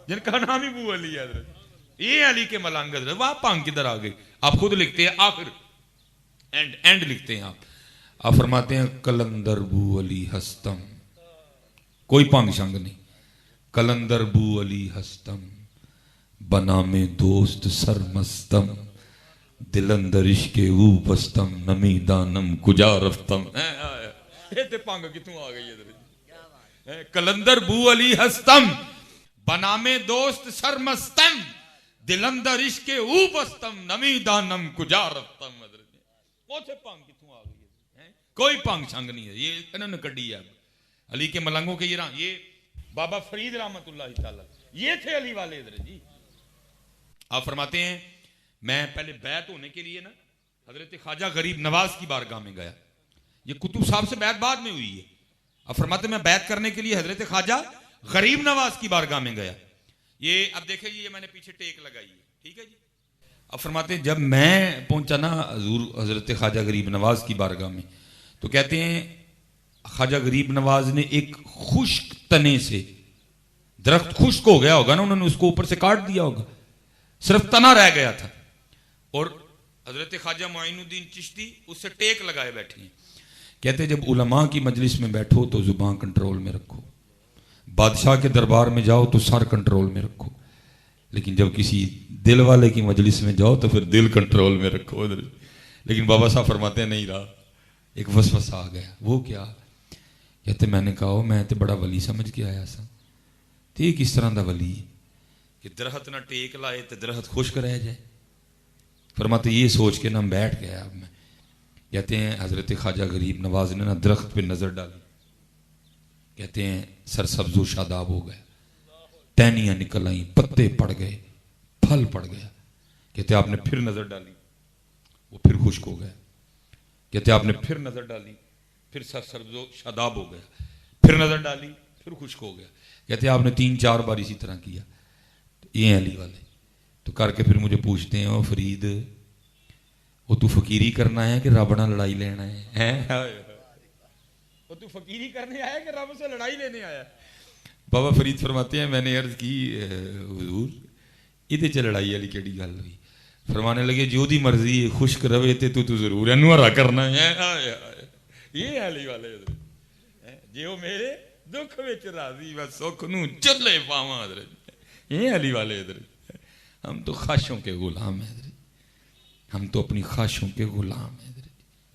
جن کا نام ہی بو علی ہے حضرت. یہ علی کے ملانگ حضرت. وہاں پانگ کدھر آ گئی؟ آپ خود لکھتے ہیں آخر اینڈ لکھتے ہیں آپ فرماتے ہیں کلندر بو علی ہستم, کوئی پانگ شنگ نہیں. کلندر بو علی ہستم بنا میں دوست سرمستم, دلندر عشق او بستم نمی دانم کجا رفتم. یہ تے پانگ کتوں آ گئی ہے؟ کلندر بو علی ہستم بنا میں دوست سرمستم, دلندر عشق او بستم نمی دانم کجا رفتم. پانگ کتوں آ گئی ہے؟ کوئی پانگ چھنگ نہیں ہے. یہ انہوں نے کڈی ہے علی کے ملنگوں کے. یہ بابا فرید رحمت اللہ تعالی یہ تھے علی والے حضرت جی. آپ فرماتے ہیں میں پہلے بیعت ہونے کے لیے نا حضرت خواجہ غریب نواز کی بارگاہ میں گیا. یہ کتب صاحب سے بیعت بعد میں ہوئی ہے. آپ فرماتے ہیں میں بیعت کرنے کے لیے حضرت خواجہ غریب نواز کی بارگاہ میں گیا. یہ اب دیکھیں یہ میں نے پیچھے ٹیک لگائی ہے, ٹھیک ہے جی. اب فرماتے ہیں جب میں پہنچا نا حضور حضرت خواجہ غریب نواز کی بارگاہ میں تو کہتے ہیں خواجہ غریب نواز نے ایک خشک تنے سے, درخت خشک ہو گیا ہوگا نا, انہوں نے اس کو اوپر سے کاٹ دیا ہوگا, صرف تنا رہ گیا تھا, اور حضرت خواجہ معین الدین چشتی اس سے ٹیک لگائے بیٹھے ہیں. کہتے جب علماء کی مجلس میں بیٹھو تو زبان کنٹرول میں رکھو, بادشاہ کے دربار میں جاؤ تو سر کنٹرول میں رکھو, لیکن جب کسی دل والے کی مجلس میں جاؤ تو پھر دل کنٹرول میں رکھو. لیکن بابا صاحب فرماتے ہیں نہیں رہا, ایک وسوسہ آ گیا. وہ کیا؟ کہتے میں نے کہا میں تے بڑا ولی سمجھ کے آیا سا, تے کس طرح دا ولی ہے کہ درخت نہ ٹیک لائے تے درخت خشک رہ جائے. فرماتے یہ سوچ کے نہ بیٹھ گیا. اب میں کہتے ہیں حضرت خواجہ غریب نواز نے نہ درخت پہ نظر ڈالی, کہتے ہیں سرسبز و شاداب ہو گیا, ٹہنیاں نکل آئیں, پتے پڑ گئے, پھل پڑ گیا. کہتے آپ نے پھر نظر ڈالی, وہ پھر خشک ہو گیا. کہتے آپ نے پھر نظر ڈالی, پھر سرسبز و شاداب ہو گیا. پھر نظر ڈالی, پھر خشک ہو گیا. کہتے آپ نے 3-4 بار اسی طرح کیا. یہ ہیں علی والے. تو کر کے پھر مجھے پوچھتے ہیں, او فرید وہ تو فقیری کرنا ہے کہ رب نہ لڑائی لینا ہے؟ وہ تو فقیری کرنے آیا کہ رب سے لڑائی لینے آیا؟ بابا فرید فرماتے ہیں میں نے عرض کی حضور یہ چ لڑائی والی کیڑی گل ہوئی؟ فرمانے لگے جو دی مرضی خشک رہے تے تو ضرور انوارا کرنا ہے. یہ علی والے جی وہ میرے دکھ وچ راضی و سکھ نو چلے پاواں حضرت. یہ علی والے حضرت. ہم تو خواہشوں کے غلام ہیں حضرت, ہم تو اپنی خواہشوں کے غلام ہیں حضرت.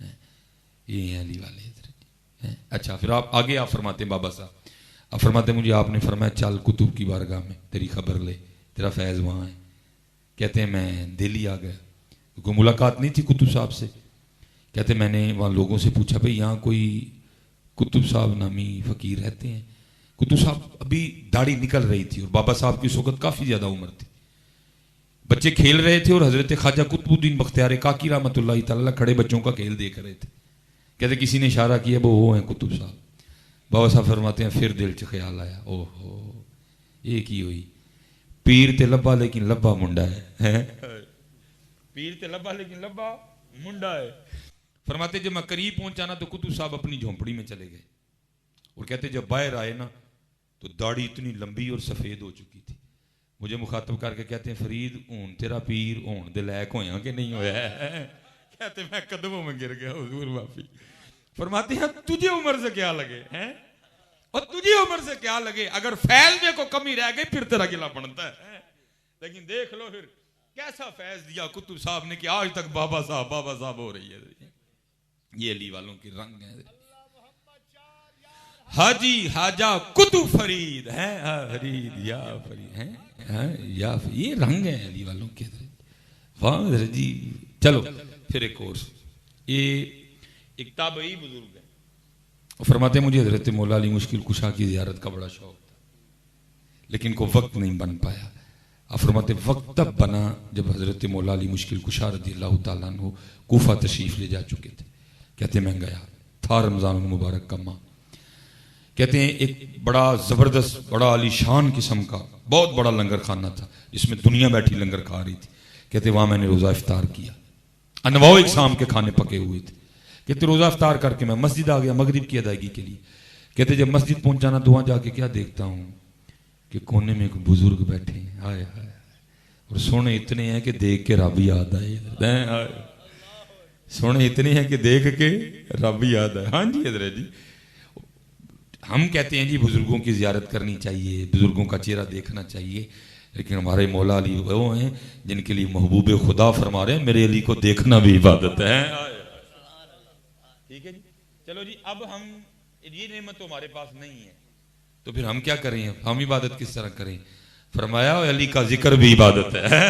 یہ ہیں علی والے حضرت. اچھا پھر آپ آگے آپ فرماتے ہیں بابا صاحب, آپ فرماتے ہیں مجھے آپ نے فرمایا چل کتب کی بارگاہ میں تیری خبر لے, تیرا فیض وہاں ہے. کہتے ہیں میں دہلی آ گیا کیونکہ ملاقات نہیں تھی کتب صاحب سے. کہتے ہیں میں نے وہاں لوگوں سے پوچھا بھئی یہاں کوئی کتب صاحب نامی فقیر رہتے ہیں؟ کتب صاحب ابھی داڑھی نکل رہی تھی اور بابا صاحب کی اس وقت کافی زیادہ عمر تھی. بچے کھیل رہے تھے اور حضرت خواجہ قطب الدین بختیار کاکی رحمۃ اللہ تعالیٰ کھڑے بچوں کا کھیل دیکھ رہے تھے. کہتے کسی نے اشارہ کیا وہ ہیں کتب صاحب. بابا صاحب فرماتے ہیں پھر دل چ خیال آیا, او ہو یہ کی ہوئی, پیر تے لبا لیکن لبا منڈا ہے. پیر تے لبا لیکن لبا منڈا ہے. فرماتے جب میں قریب پہنچا نا تو قطب صاحب اپنی جھونپڑی میں چلے گئے اور کہتے جب باہر آئے نا تو داڑھی اتنی لمبی اور سفید ہو چکی تھی. مجھے مخاطب کر کے کہتے ہیں فرید اون تیرا پیر اون دے لائق ہویا کہ نہیں ہویا ہے؟ کہتے میں قدموں میں گر گیا حضور معافی. فرماتے ہیں تجھے عمر سے کیا لگے ہیں اور تجھے عمر سے کیا لگے, اگر فیض میں کو کمی رہ گئی پھر تیرا گلا بنتا ہے. لیکن دیکھ لو پھر کیسا فیض دیا قطب صاحب نے کہ آج تک بابا صاحب ہو رہی ہے. یہ علی والوں کی رنگ ہے. حاجی حاجہ قطب فرید ہے, فرید یا فرید ہے یا یہ رنگ ہے علی والوں کے. واہ حضرت جی. چلو پھر ایک اور, یہ ایک تابعی بزرگ ہے, فرماتے ہیں مجھے حضرت مولا علی مشکل کشا کی زیارت کا بڑا شوق تھا لیکن کو وقت نہیں بن پایا. آپ فرماتے وقت تب بنا جب حضرت مولا علی مشکل کشا رضی اللہ تعالیٰ عنہ کوفہ تشریف لے جا چکے تھے. کہتے میں گیا تھا رمضان المبارک کا ماہ. کہتے ہیں ایک بڑا زبردست بڑا علی شان قسم کا بہت بڑا لنگر خانہ تھا جس میں دنیا بیٹھی لنگر کھا رہی تھی. کہتے وہاں میں نے روزہ افطار کیا, انواع اقسام کے کھانے پکے ہوئے تھے. کہتے روزہ افطار کر کے میں مسجد آ گیا مغرب کی ادائیگی کے لیے. کہتے جب مسجد پہنچانا تو وہاں جا کے کیا دیکھتا ہوں کہ کونے میں ایک بزرگ بیٹھے ہیں, ہائے ہائے, اور سونے اتنے ہیں کہ دیکھ کے رب یاد آئے. سونے اتنے ہیں کہ دیکھ کے رب یاد آئے. ہاں جی حضرت جی, ہم کہتے ہیں جی بزرگوں کی زیارت کرنی چاہیے, بزرگوں کا چہرہ دیکھنا چاہیے, لیکن ہمارے مولا علی وہ ہیں جن کے لیے محبوب خدا فرما رہے ہیں میرے علی کو دیکھنا بھی عبادت ہے. ٹھیک ہے جی. چلو جی اب ہم یہ نعمت تو ہمارے پاس نہیں ہے تو پھر ہم کیا کریں, ہم عبادت کس طرح کریں؟ فرمایا علی کا ذکر بھی عبادت ہے,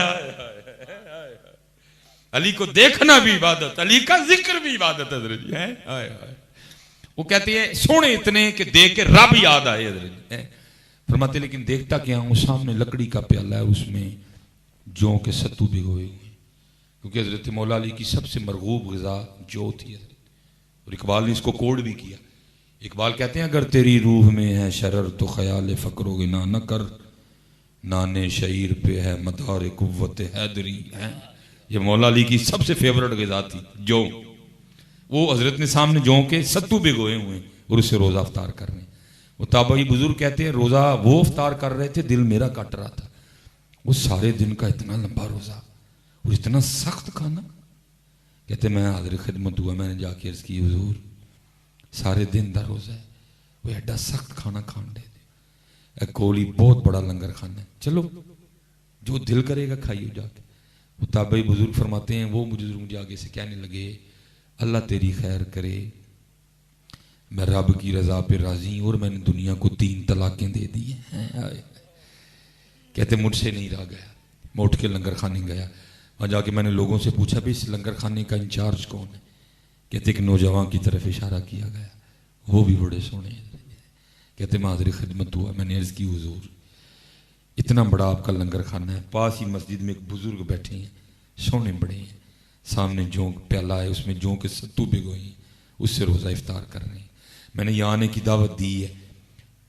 علی کو دیکھنا بھی عبادت, علی کا ذکر بھی عبادت ہے حضرت جی. وہ کہتے ہیں سونے اتنے کہ دیکھ کے رب یاد آئے حضرت. فرماتے لیکن دیکھتا کیا ہوں سامنے لکڑی کا پیالہ ہے اس میں جو کے ستو بھگوئے ہوئے, کیونکہ حضرت مولا علی کی سب سے مرغوب غذا جو تھی حضرت. اور اقبال نے اس کو کوڈ بھی کیا. اقبال کہتے ہیں اگر تیری روح میں ہے شرر تو خیال فقر و غنا نہ کر, نانے شعیر پہ ہے مدار قوت حیدری ہے. یہ مولا علی کی سب سے فیورٹ غذا تھی جو. وہ حضرت نے سامنے جو کے ستو بھگوئے ہوئے اور اسے روزہ افطار کر رہے ہیں. وہ تابعی بزرگ کہتے ہیں روزہ وہ افطار کر رہے تھے دل میرا کٹ رہا تھا. وہ سارے دن کا اتنا لمبا روزہ اور اتنا سخت کھانا. کہتے میں حاضر خدمت ہوا, میں نے جا کے عرض کی حضور سارے دن دا روزہ ہے, وہ ایڈا سخت کھانا کھان دے دے. کولی بہت بڑا لنگر کھانا ہے, چلو جو دل کرے گا کھائیو جا کے. وہ تابعی بزرگ فرماتے ہیں وہ بزرگ مجھے آگے سے کہنے لگے اللہ تیری خیر کرے, میں رب کی رضا پہ راضی ہوں اور میں نے دنیا کو 3 طلاقیں دے دی ہیں. کہتے مجھ سے نہیں رہ گیا, میں اٹھ کے لنگر خانے گیا. وہاں جا کے میں نے لوگوں سے پوچھا بھی اس لنگر خانے کا انچارج کون ہے؟ کہتے ایک نوجوان کی طرف اشارہ کیا گیا, وہ بھی بڑے سونے ہیں. کہتے میں حاضر خدمت ہوا, میں نے عرض کی حضور اتنا بڑا آپ کا لنگر خانہ ہے، پاس ہی مسجد میں ایک بزرگ بیٹھے ہیں، سونے بڑے ہیں، سامنے جوں پیالہ ہے، اس میں جوں کے ستو بھگوئے ہیں، اس سے روزہ افطار کر رہے ہیں۔ میں نے یہاں آنے کی دعوت دی ہے،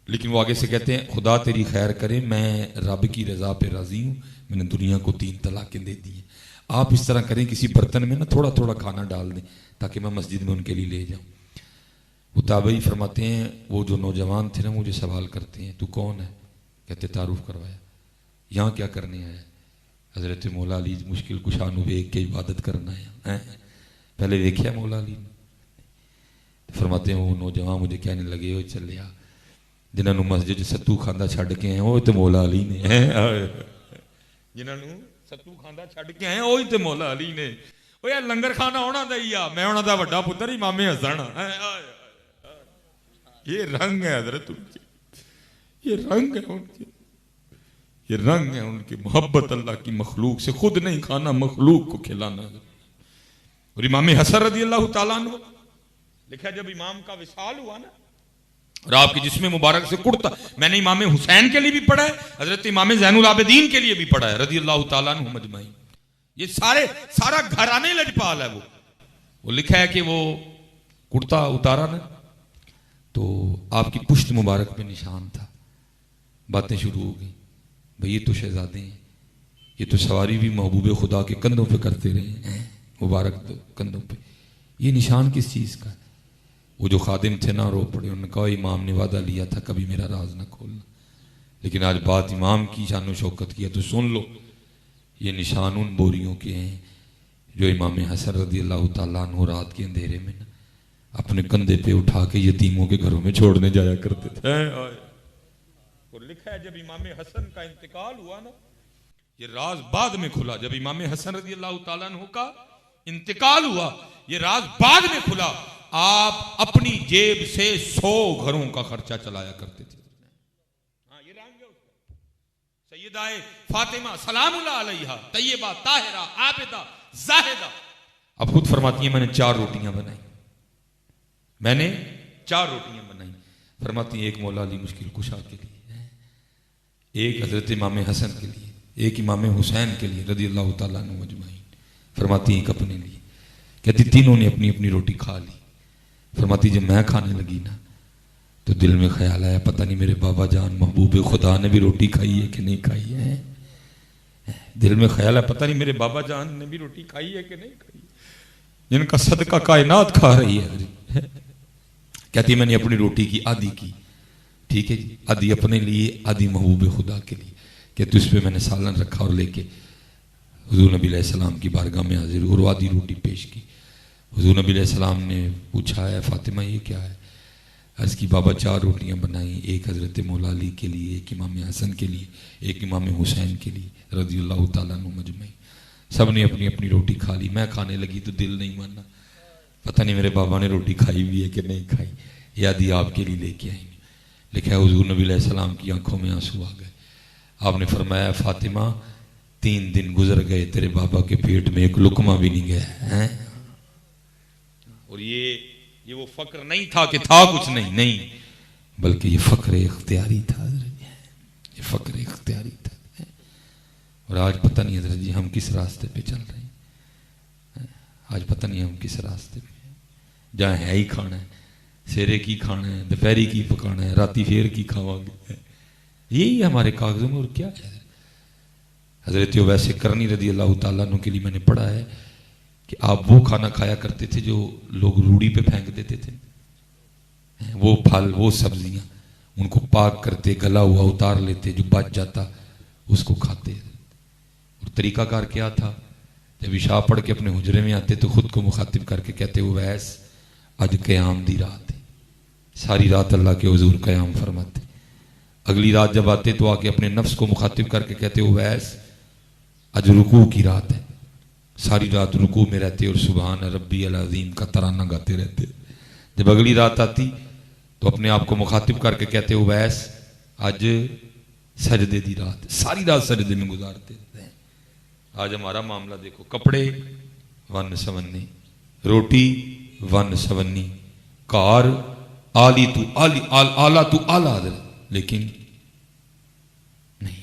لیکن وہ آگے سے کہتے ہیں خدا تیری خیر کرے، میں رب کی رضا پہ راضی ہوں، میں نے دنیا کو 3 طلاقیں دے دی ہیں۔ آپ اس طرح کریں، کسی برتن میں نا تھوڑا تھوڑا کھانا ڈال دیں تاکہ میں مسجد میں ان کے لیے لے جاؤں۔ وہ تابعی فرماتے ہیں وہ جو نوجوان تھے نا مجھے سوال کرتے ہیں تو کون ہے؟ کہتے تعارف کروایا۔ یہاں کیا کرنے آیا؟ حضرت مولا علی مشکل کشا نو ویکھ کے عبادت کرنا ہے۔ پہلے دیکھیا مولا علی نے؟ فرماتے ہیں وہ نوجوان مجھے کہنے لگے وہ چلیا جنہوں نے مسجد ستو کھاندہ چھڑ کے ہیں وہ تو مولا علی نے، جنہوں نے ستو کھاندہ چھڑ کے ہیں وہی تو مولا علی نے۔ وہ یار لنگر کھانا ہونا دا ہی میں ہونا دا بڑا پتر امام حسن۔ یہ رنگ ہے حضرت ان کے، یہ رنگ ہے ان کے، یہ رنگ ہے ان کی محبت اللہ کی مخلوق سے، خود نہیں کھانا مخلوق کو کھلانا۔ اور امام حسن رضی اللہ تعالیٰ عنہ لکھا جب امام کا وصال ہوا نا اور آپ کے جسم مبارک سے کرتا، میں نے امام حسین کے لیے بھی پڑھا ہے، حضرت امام زین العابدین کے لیے بھی پڑھا ہے رضی اللہ تعالیٰ عنہ مجمعین۔ یہ سارا گھرانے لجپال ہے۔ وہ لکھا ہے کہ وہ کرتا اتارا نا تو آپ کی پشت مبارک میں نشان تھا، باتیں شروع ہو گئیں، بھئی یہ تو شہزادے ہیں، یہ تو سواری بھی محبوب خدا کے کندھوں پہ کرتے رہے ہیں، مبارک دو کندھوں پہ، یہ نشان کس چیز کا ہے؟ وہ جو خادم تھے نہ رو پڑے، انہوں نے کہا امام نے وعدہ لیا تھا کبھی میرا راز نہ کھولنا، لیکن آج بات امام کی شان و شوکت کی ہے تو سن لو، یہ نشان ان بوریوں کے ہیں جو امام حسن رضی اللہ تعالیٰ عنہ رات کے اندھیرے میں نا اپنے کندھے پہ اٹھا کے یتیموں کے گھروں میں چھوڑنے جایا کرتے تھے۔ اور لکھا ہے جب امام حسن کا انتقال ہوا نا، یہ راز بعد میں کھلا، جب امام حسن رضی اللہ تعالیٰ عنہ کا انتقال ہوا یہ راز بعد میں کھلا، آپ اپنی جیب سے 100 گھروں کا خرچہ چلایا کرتے تھے۔ یہ رنگ ہے اس کا۔ سیدہ فاطمہ سلام اللہ علیہا، طیبہ طاہرہ عابدہ زاہدہ، اب خود فرماتی ہیں میں نے 4 روٹیاں بنائی، میں نے 4 روٹیاں بنائی، فرماتی ہیں ایک مولا علی مشکل کشا کے لیے، ایک حضرت امام حسن کے لیے، ایک امام حسین کے لیے رضی اللہ تعالیٰ عنہ مجمعین، فرماتی ہیں ایک اپنے لیے، کہتی تینوں نے اپنی اپنی روٹی کھا لی۔ فرماتی جب میں کھانے لگی نا تو دل میں خیال آیا پتہ نہیں میرے بابا جان محبوب خدا نے بھی روٹی کھائی ہے کہ نہیں کھائی ہے، دل میں خیال ہے پتہ نہیں میرے بابا جان نے بھی روٹی کھائی ہے کہ نہیں کھائی، جن کا صدقہ کائنات کھا رہی ہے۔ کہتی میں نے اپنی روٹی کی آدھی کی، ٹھیک ہے جی، آدھی اپنے لیے آدھی محبوب خدا کے لیے، کہتی اس پہ میں نے سالن رکھا اور لے کے حضور نبی علیہ السلام کی بارگاہ میں حاضر اور آدھی روٹی پیش کی۔ حضور نبی علیہ السلام نے پوچھا ہے فاطمہ یہ کیا ہے؟ عرض کی بابا 4 روٹیاں بنائیں، ایک حضرت مولا علی کے لیے، ایک امام حسن کے لیے، ایک امام حسین کے لیے رضی اللہ تعالیٰ عنہ مجمعین۔ سب نے اپنی اپنی روٹی کھا لی، میں کھانے لگی تو دل نہیں مانا، پتہ نہیں میرے بابا نے روٹی کھائی بھی ہے کہ نہیں کھائی، یہ آدھی آپ کے لیے لے کے آئیں گے۔ لکھا ہے حضور نبی علیہ السلام کی آنکھوں میں آنسو آ گئے، آپ نے فرمایا فاطمہ 3 دن گزر گئے تیرے بابا کے پیٹ میں ایک لقمہ بھی نہیں گیا۔ اور یہ وہ فقر نہیں تھا کہ تھا کچھ نہیں، بلکہ یہ فقر اختیاری تھا حضرت، یہ فقر اختیاری تھا۔ اور آج پتہ نہیں حضرت جی ہم کس راستے پہ چل رہے ہیں، آج پتہ نہیں ہم کس راستے پہ ہیں، جہاں ہے ہی کھانا ہے، سیرے کی کھانا ہے، دوپہری کی پکانا ہے، راتی پھیر کی کھاوا گے، یہی ہمارے کاغذوں میں۔ اور کیا ہے حضرت ویسے کرنی رضی اللہ تعالیٰ عنہ کے لیے میں نے پڑھا ہے کہ آپ وہ کھانا کھایا کرتے تھے جو لوگ روڑی پہ پھینک دیتے تھے، وہ پھل وہ سبزیاں ان کو پاک کرتے، گلا ہوا اتار لیتے، جو بچ جاتا اس کو کھاتے۔ اور طریقہ کار کیا تھا؟ جب عشاء پڑھ کے اپنے حجرے میں آتے تو خود کو مخاطب کر کے کہتے وہ ویس آج قیام دی رات ہے، ساری رات اللہ کے حضور قیام فرماتے۔ اگلی رات جب آتے تو آ کے اپنے نفس کو مخاطب کر کے کہتے وہ ویس آج رکوع کی رات ہے، ساری رات رکوع میں رہتے اور سبحان ربی العظیم کا ترانہ گاتے رہتے۔ جب اگلی رات آتی تو اپنے آپ کو مخاطب کر کے کہتے ہو ویس آج سجدے دی رات، ساری رات سجدے میں گزارتے ہیں۔ آج ہمارا معاملہ دیکھو، کپڑے 170، روٹی 170، کار آلی تو آلی آلہ تو آلہ، لیکن نہیں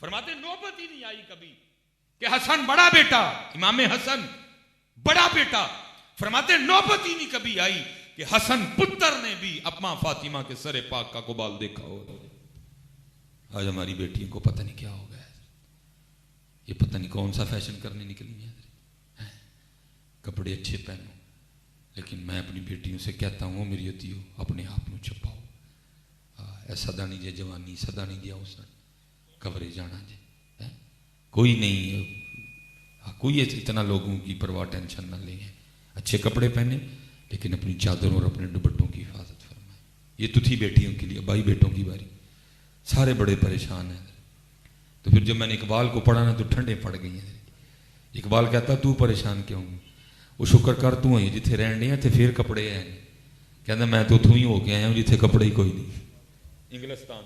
فرماتے نوبت ہی نہیں آئی کبھی کہ حسن بڑا بیٹا، امام حسن بڑا بیٹا، فرماتے نوبت ہی نہیں کبھی آئی کہ حسن پتر نے بھی اپنا فاطمہ کے سر پاک کا قبال دیکھا ہو۔ آج ہماری بیٹیوں کو پتہ نہیں کیا ہو گیا ہے، یہ پتہ نہیں کون سا فیشن کرنے نکلی ہیں، کپڑے اچھے پہنو، لیکن میں اپنی بیٹیوں سے کہتا ہوں میری ہوتی ہو اپنے آپ کو چھپاؤ، سدا نہیں جے جوانی، سدا نہیں دیا اس نے کورے جانا جے، کوئی نہیں، کوئی اتنا لوگوں کی پرواہ ٹینشن نہ لیں، اچھے کپڑے پہنے لیکن اپنی چادروں اور اپنے دوپٹوں کی حفاظت فرمائیں۔ یہ تو تھی بیٹیوں کے لیے، بھائی بیٹوں کی باری، سارے بڑے پریشان ہیں۔ تو پھر جب میں نے اقبال کو پڑھا نا تو ٹھنڈے پڑ گئی ہیں۔ اقبال کہتا تو پریشان کیوں ہوں، وہ شکر کر تو ہیں جتھے رہن نہیں تھے پھر کپڑے ہیں، کہتا میں تو ہی ہو کے آیا ہوں جتھے کپڑے ہی کوئی نہیں، انگلستان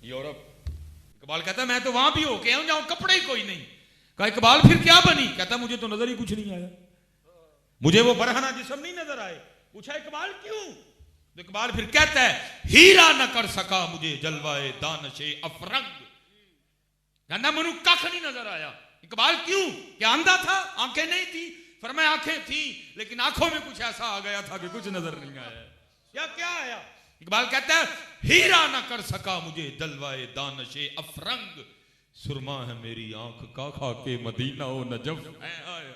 یورپ۔ اقبال کہتا میں تو وہاں بھی ہو کے آیا ہوں جہاں کپڑے ہی کوئی نہیں۔ کہا اقبال پھر کیا بنی؟ کہتا مجھے تو نظر ہی کچھ نہیں آیا، مجھے وہ برہنہ جسم نہیں نظر آئے۔ پوچھا اقبال کیوں؟ تو اقبال پھر کہتا ہے ہیرا نہ کر سکا مجھے جلوائے دانش افرنگ، کہنا منو کخ نہیں نظر آیا۔ اقبال کیوں؟ کیا اندھا تھا؟ آنکھیں نہیں تھی؟ فرمایا آنکھیں تھیں لیکن آنکھوں میں کچھ ایسا آ گیا تھا کہ کچھ نظر نہیں آیا۔ یا کیا آیا؟ اقبال کہتا ہے ہیرا نہ کر سکا مجھے جلوائے دانش افرنگ، سرما ہے میری آنکھ کا خاکے مدینہ و نجف ہے آیا۔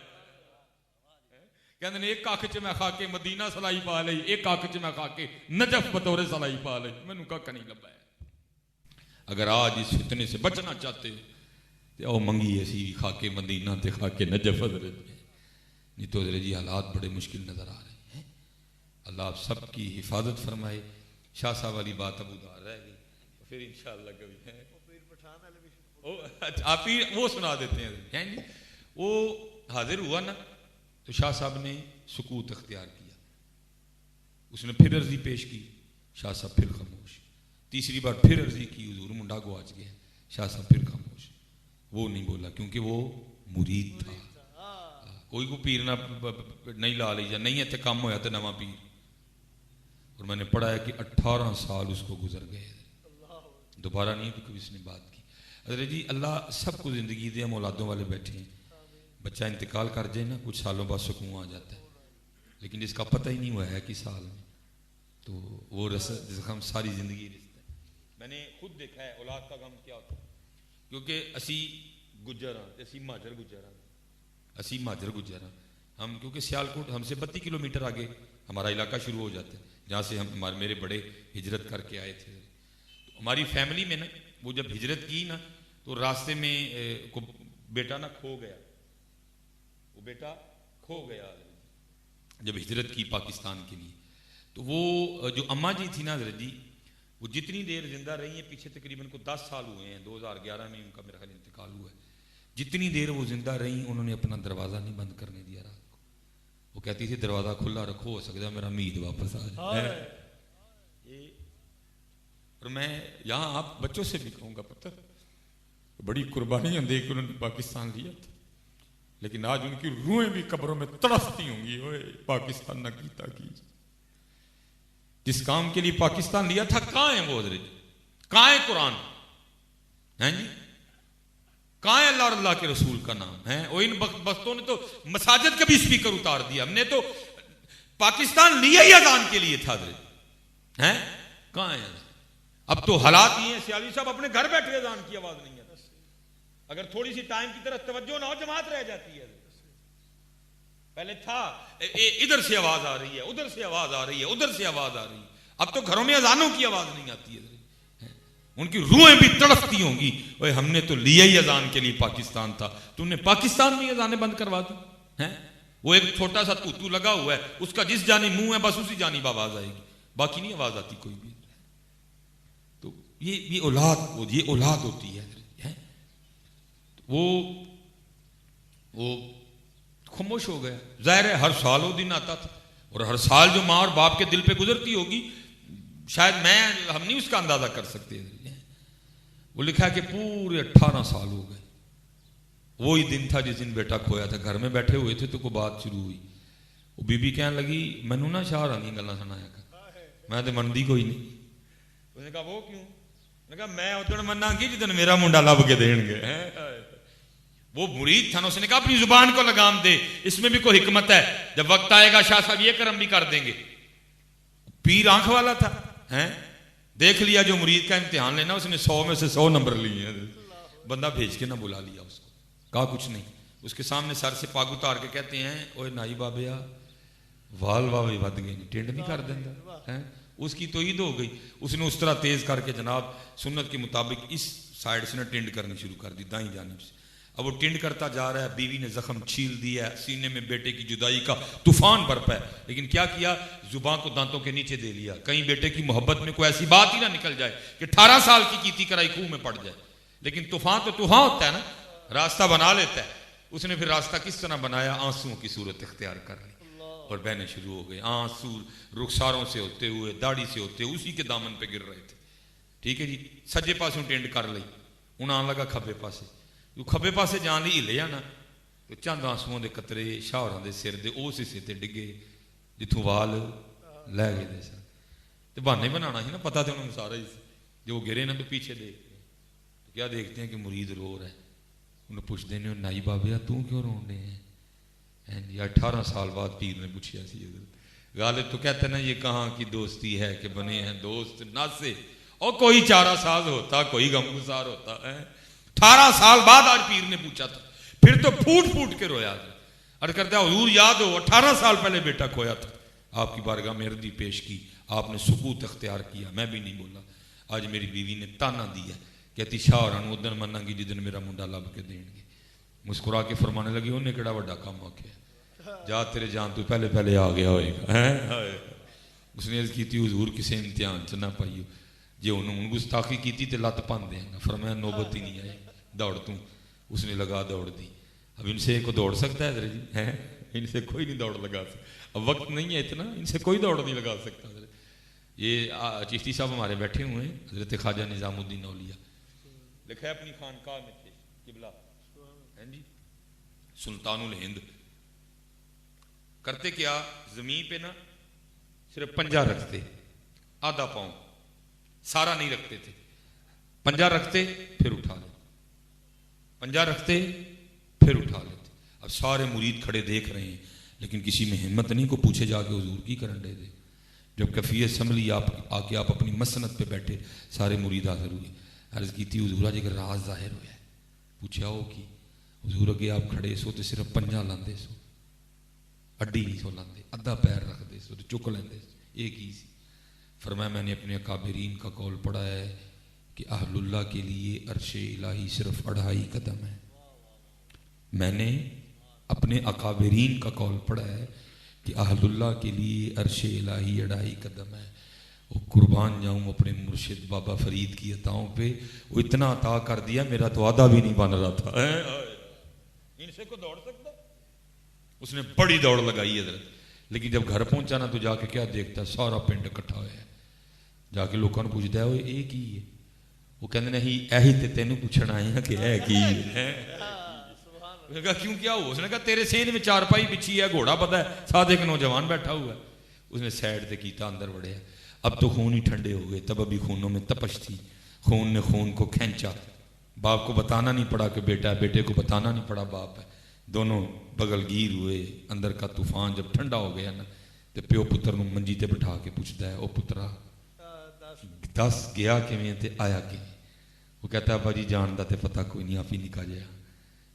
کہتے ہیں ایک آنکھ چ میں خاکے مدینہ سلائی پا لئی، ایک آنکھ چ میں خاکے نجف بطور سلائی پا لئی، مینوں ککھ نہیں لبا ہے۔ اگر آج اس فتنے سے بچنا چاہتے ہو تو او منگی ایسی خاکے مدینہ تے خاکے نجف حضرت، نہیں تو حضرت جی حالات بڑے مشکل نظر آ رہے ہیں۔ اللہ آپ سب کی حفاظت فرمائے۔ شاہ صاحب والی بات ابو دار رہ گئی، پھر انشاءاللہ کبھی ہے آپ ہی وہ سنا دیتے ہیں جی۔ وہ حاضر ہوا نا تو شاہ صاحب نے سکوت اختیار کیا، اس نے پھر عرضی پیش کی، شاہ صاحب پھر خاموش، تیسری بار پھر عرضی کی، حضور منڈا گواچ گیا، شاہ صاحب پھر خاموش، وہ نہیں بولا کیونکہ وہ مرید تھا۔ کوئی کو پیر نہ نہیں لا لی جا نہیں ہے تے کام ہویا تے نواں پیر، اور میں نے پڑھا ہے کہ 18 سال اس کو گزر گئے، دوبارہ نہیں کبھی اس نے بات کی۔ حضرت جی اللہ سب کو زندگی دے، ہم اولادوں والے بیٹھے ہیں، بچہ انتقال کر جائے نا کچھ سالوں بعد سکون آ جاتا ہے، لیکن جس کا پتہ ہی نہیں ہوا ہے کہ سال میں تو وہ ہم ساری زندگی رشتہ ہے۔ میں نے خود دیکھا ہے اولاد کا غم کیا ہوتا ہے، کیونکہ اسی گجر ہاں، اسی مہاجر گجر ہاں، اسی مہاجر گجر ہاں ہم، کیونکہ سیالکوٹ ہم سے 32 کلومیٹر آگے ہمارا علاقہ شروع ہو جاتا ہے جہاں سے ہم میرے بڑے ہجرت کر کے آئے تھے۔ تو ہماری فیملی میں نا وہ جب ہجرت کی نا تو راستے میں بیٹا نا کھو گیا، وہ بیٹا کھو گیا جب ہجرت کی پاکستان کے لیے۔ تو وہ جو اماں جی تھی نا حضرت جی، وہ جتنی دیر زندہ رہی ہیں، پیچھے تقریباً کو 10 سال ہوئے ہیں، 2011 میں ان کا میرا خیال انتقال ہوا ہے، جتنی دیر وہ زندہ رہی انہوں نے اپنا دروازہ نہیں بند کرنے دیا رات کو۔ وہ کہتی تھی دروازہ کھلا رکھو، ہو سکتا ہے میرا امید واپس آ جائے۔ اور میں یہاں آپ بچوں سے بھی کہوں گا پتہ بڑی قربانی ہم دیکھ کے انہوں نے پاکستان لیا تھا، لیکن آج ان کی روحیں بھی قبروں میں تڑپتی ہوں گی، اوے پاکستان نہ کیتا کی، جس کام کے لیے پاکستان لیا تھا کہاں ہے وہ حضرت؟ کہاں ہے قرآن ہیں جی؟ کہاں ہے اللہ اور اللہ کے رسول کا نام ہے؟ وہ ان بختوں نے تو مساجد کا بھی اسپیکر اتار دیا، ہم نے تو پاکستان لیا ہی اذان کے لیے تھا حضرت، ہیں کہاں ہے؟ اب تو حالات یہ ہیں سیالی صاحب اپنے گھر بیٹھے اذان کی آواز نہیں ہے، اگر تھوڑی سی ٹائم کی طرف توجہ نہ ہو جماعت رہ جاتی ہے۔ پہلے تھا ادھر سے آواز آ رہی ہے، ادھر سے آواز آ رہی ہے، ادھر سے آواز آ رہی ہے، اب تو گھروں میں اذانوں کی آواز نہیں آتی ہے، ان کی روحیں بھی تڑپتی ہوں گی، اوے ہم نے تو لیا ہی اذان کے لیے پاکستان تھا، تم نے پاکستان میں اذانیں بند کروا دی ہیں۔ وہ ایک چھوٹا سا توتو لگا ہوا ہے، اس کا جس جانب منہ ہے بس اسی جانب آواز آئے گی، باقی نہیں آواز آتی کوئی بھی۔ تو یہ اولاد ہوتی ہے، وہ خاموش ہو گیا۔ ظاہر ہے ہر سال وہ دن آتا تھا، اور ہر سال جو ماں اور باپ کے دل پہ گزرتی ہوگی شاید ہم نہیں اس کا اندازہ کر سکتے۔ وہ لکھا کہ پورے 18 سال ہو گئے، وہی دن تھا جس دن بیٹا کھویا تھا، گھر میں بیٹھے ہوئے تھے تو کوئی بات شروع ہوئی، وہ بی بی کہنے لگی مینوں نہ شاہ رانی گلاں سنایا کر، میں تو منتی کوئی نہیں۔ اس نے کہا وہ کیوں؟ میں کہا میں ادھر منا کی جدن میرا منڈا لب کے دین گے. وہ مرید تھا نا, اس نے کہا اپنی زبان کو لگام دے, اس میں بھی کوئی حکمت ہے, جب وقت آئے گا شاہ صاحب یہ کرم بھی کر دیں گے. پیر آنکھ والا تھا, دیکھ لیا جو مرید کا امتحان لینا, اس نے 100 میں سے 100 نمبر لیے. بندہ بھیج کے نہ بلا لیا اس کو, کہا کچھ نہیں. اس کے سامنے سر سے پاگ اتار کے کہتے ہیں اوے نائی بابیا وال واوی ود گئے, ٹینڈ نہیں کر دینا. اس کی تو عید ہو گئی. اس نے اس طرح تیز کر کے جناب سنت کے مطابق اس سائڈ سے نہ ٹینڈ کرنی شروع کر دی, دائیں جانب سے. اب وہ ٹینڈ کرتا جا رہا ہے, بیوی نے زخم چھیل دیا ہے, سینے میں بیٹے کی جدائی کا طوفان برپا ہے. لیکن کیا کیا, زبان کو دانتوں کے نیچے دے لیا, کہیں بیٹے کی محبت میں کوئی ایسی بات ہی نہ نکل جائے کہ 18 سال کی کیتی کرائی خون میں پڑ جائے. لیکن طوفان تو طوفان ہوتا ہے نا, راستہ بنا لیتا ہے. اس نے پھر راستہ کس طرح بنایا, آنسوؤں کی صورت اختیار کر لی اور بہنے شروع ہو گئے. آنسو رخساروں سے ہوتے ہوئے, داڑھی سے ہوتے ہوئے اسی کے دامن پہ گر رہے تھے. ٹھیک ہے جی, سجے پاسوں ٹینڈ کر لی, انہیں آن لگا کھبے پاسے. جو کھبے پاسے جان لی ہلیا نا, تو چند آنسوؤں دے قطرے شاہ ہوراں دے سر دے اس حصے تے ڈگے جتوں وال لے گئے سن. تو بہانے بنانا ہی نا, پتا تو انہوں نے سارا ہی, جو گرے نا تو پیچھے دیکھ رہے. تو کیا دیکھتے ہیں کہ مرید رو رہا ہے. انہیں پوچھتے ہیں نائی بابیا تو کیوں رون رہے ہیں. 18 سال بعد پیر نے پوچھا سی. غالب تو کہتے ہیں نا یہ کہاں کی دوستی ہے کہ بنے ہیں دوست ناسے, اور کوئی چارہ ساز ہوتا کوئی غمگسار ہوتا ہے. 18 سال بعد آج پیر نے پوچھا تھا, پھر تو پھوٹ پھوٹ کے رویا. عرض کرتا ہے حضور یاد ہو 18 سال پہلے بیٹا کھویا تھا, آپ کی بارگاہ میں عرضی پیش کی, آپ نے سکوت اختیار کیا, میں بھی نہیں بولا. آج میری بیوی نے تانا دیا, کہتی شاہ ہوراں نوں ادن مناں گی جدن میرا منڈا لب کے دین گے. مسکرا کے فرمانے لگی انہیں کیڑا بڑا کام آکھیا, جا تیرے جان تو پہلے پہلے آ گیا ہوئے گا. اس نے عرض کی تھی حضور کسے امتحان چ نہ پائیو, جی انہوں گستاخی کی تھی تو لت پان دیں گا. فرمایا نوبت ہی نہیں آئی, دوڑ توں. اس نے لگا دوڑ دی. اب ان سے کوئی دوڑ سکتا ہے حضرت جی, ان سے کوئی نہیں دوڑ لگا سکتا. اب وقت نہیں ہے اتنا, ان سے کوئی دوڑ نہیں لگا سکتا. یہ چشتی صاحب ہمارے بیٹھے ہوئے ہیں, حضرت خواجہ نظام الدین اولیاء, لکھا ہے اپنی خانقاہ میں تھے قبلہ جی سلطان الہند. کرتے کیا, زمین پہ نا صرف پنجا رکھتے, آدھا پاؤں, سارا نہیں رکھتے تھے. پنجا رکھتے پھر اٹھا لیتے, پنجا رکھتے پھر اٹھا لیتے. اب سارے مرید کھڑے دیکھ رہے ہیں, لیکن کسی میں ہمت نہیں کو پوچھے جا کے حضور کی کرن دے دے. جب کیفیت سنبھلی آپ آ کے آپ اپنی مسند پہ بیٹھے, سارے مرید حاضر ہوئے. عرض کی تھی حضور آج ایک راز ظاہر ہوا ہے. پوچھا ہو کی, حضور اگے آپ کھڑے سو تو صرف پنجا لاندے سو, اڈی نہیں سو لاندے, ادھا پیر رکھ دے سو تو چک لیندے سو. ایک ہی سی. فرمایا میں نے اپنے اکابرین کا قول پڑھا ہے کہ اہل اللہ کے لیے عرش الہی صرف 2.5 قدم ہے. میں نے اپنے اکابرین کا قول پڑھا ہے کہ اہل اللہ کے لیے عرش الہی 2.5 قدم ہے. وہ قربان جاؤں اپنے مرشد بابا فرید کی عطاؤں پہ, وہ اتنا عطا کر دیا میرا تو آدھا بھی نہیں بن رہا تھا. ان سے کو دوڑ سکتا, اس نے بڑی دوڑ لگائی حضرت. لیکن جب گھر پہنچا نا تو جا کے کیا دیکھتا, سارا پنڈ اکٹھا ہوا ہے. جا کے لوگوں نے پوچھتا ہے وہ یہ کی ہے, وہ کہتے نہیں یہی تے تینوں پوچھنا آئے ہیں کہ ہے کی ہے. کہا کیوں کیا ہوا؟ اس نے کہا تیرے سینے میں 4 پائی بچھی ہے, گھوڑا پتا ہے, ساتھ ایک نوجوان بیٹھا ہوا ہے. اس نے سائڈ تے کیتا, اندر بڑھیا. اب تو خون ہی ٹھنڈے ہو گئے, تب ابھی خونوں میں تپش تھی, خون نے خون کو کھینچا. باپ کو بتانا نہیں پڑا کہ بیٹا ہے, بیٹے کو بتانا نہیں پڑا باپ ہے. دونوں بغل گیر ہوئے. اندر کا طوفان جب ٹھنڈا ہو گیا نا, تو پیو پتر نو منجی تے بٹھا کے پوچھتا ہے, او پترا دس گیا کیویں تے آیا کیویں؟ وہ کہتا ہے ابا جی جان دا تے پتہ کوئی نہیں, آپ ہی نکا جایا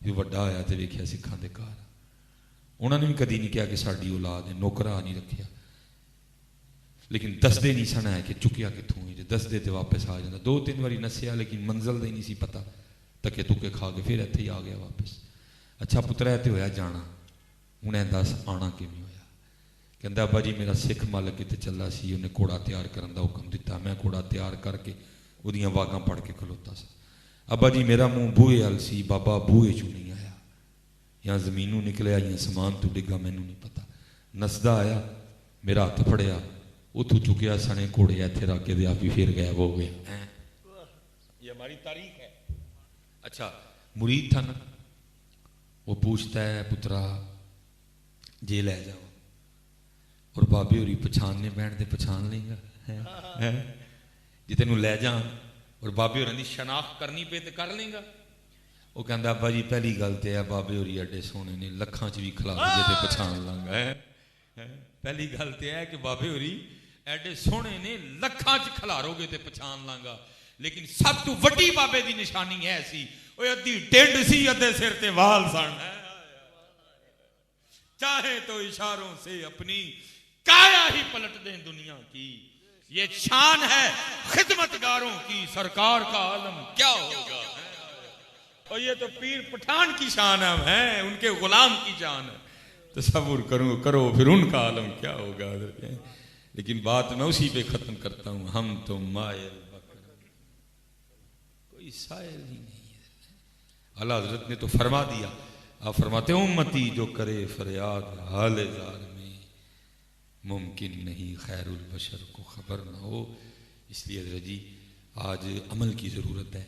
جو وڈا ہویا تے ویکھیا سکھاں دے گھر. انہوں نے بھی کدی نہیں کہا کہ ساڈی اولاد ہے, نوکرا نہیں رکھیا. لیکن دسدے نہیں سن ہے کہ چکیا کتوں ہی, دسدے تے واپس آ جاتا. 2-3 باری نسیا, لیکن منزل دا ہی نہیں سی پتا. تکے تکے کھا کے پھر اتنے ہی آ گیا واپس. اچھا پترا تے ہویا جانا, انہیں دس آنا کیویں ہویا؟ کہندا ابا جی میرا سکھ مالک تے چلا سی, انہیں کوڑا تیار کرن دا حکم دیتا, میں کوڑا تیار کر کے اودیاں واگاں پڑھ کے کھلوتا سا. ابا جی میرا منہ بوئے ال سی, بابا بوئے چوں نہیں آیا, یا زمینوں نکلیا یا سامان تو ڈگا, مینوں نہیں پتا. نسدا آیا, میرا ہاتھ پھڑیا, اتوں چکیا سنے کوڑے ایتھے رکھ کے آپ ہی پھر گیا وہ گیا. یہ ہماری تاریخ ہے. اچھا مرید تھا نا, وہ پوچھتا ہے پترا جے لے جاؤ, اور بابے ہوری پچھاننے بیٹھ دے, پچھان لیں گا جی تینوں لے جا اور بابے ہوراں دی شناخت کرنی پے تے کر لیں گا. وہ کہندا ابا جی پہلی گل تے ہے بابے ہوری ایڈے سونے نے لکھاں چ بھی کھلارو گے تے پہچان لاں گا. پہلی گل تے ہے کہ بابے ہوری ایڈے سونے نے لکھاں چ کھلارو گے تے پہچان لاں گا. لیکن سب تو وڈی بابے دی نشانی ہے سی وہ ادھی ٹنڈ سی ادھے سر تے وال سن. چاہے تو اشاروں سے اپنی کایا ہی پلٹ دیں دنیا کی. یہ شان ہے خدمتگاروں کی سرکار کا عالم کیا ہوگا. اور یہ تو پیر پٹھان کی شان ہے ان کے غلام کی شان ہے. تصور کرو پھر ان کا عالم کیا ہوگا. لیکن بات میں اسی پہ ختم کرتا ہوں. ہم تو مائل کوئی سائل ہی نہیں ہے. اعلیٰ حضرت نے تو فرما دیا. آپ فرماتے ہیں امتی جو کرے فریاد حال زار میں ممکن نہیں خیر البشر کو خبر نہ ہو. اس لیے حضرت جی آج عمل کی ضرورت ہے.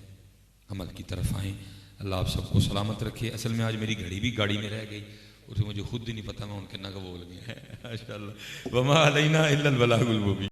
عمل کی طرف آئیں. اللہ آپ سب کو سلامت رکھے. اصل میں آج میری گھڑی بھی گاڑی میں رہ گئی اسے مجھے خود بھی نہیں پتا میں ان کے نہ بول گیا. ماشاء اللہ وما علینا الا البلاغ المبین.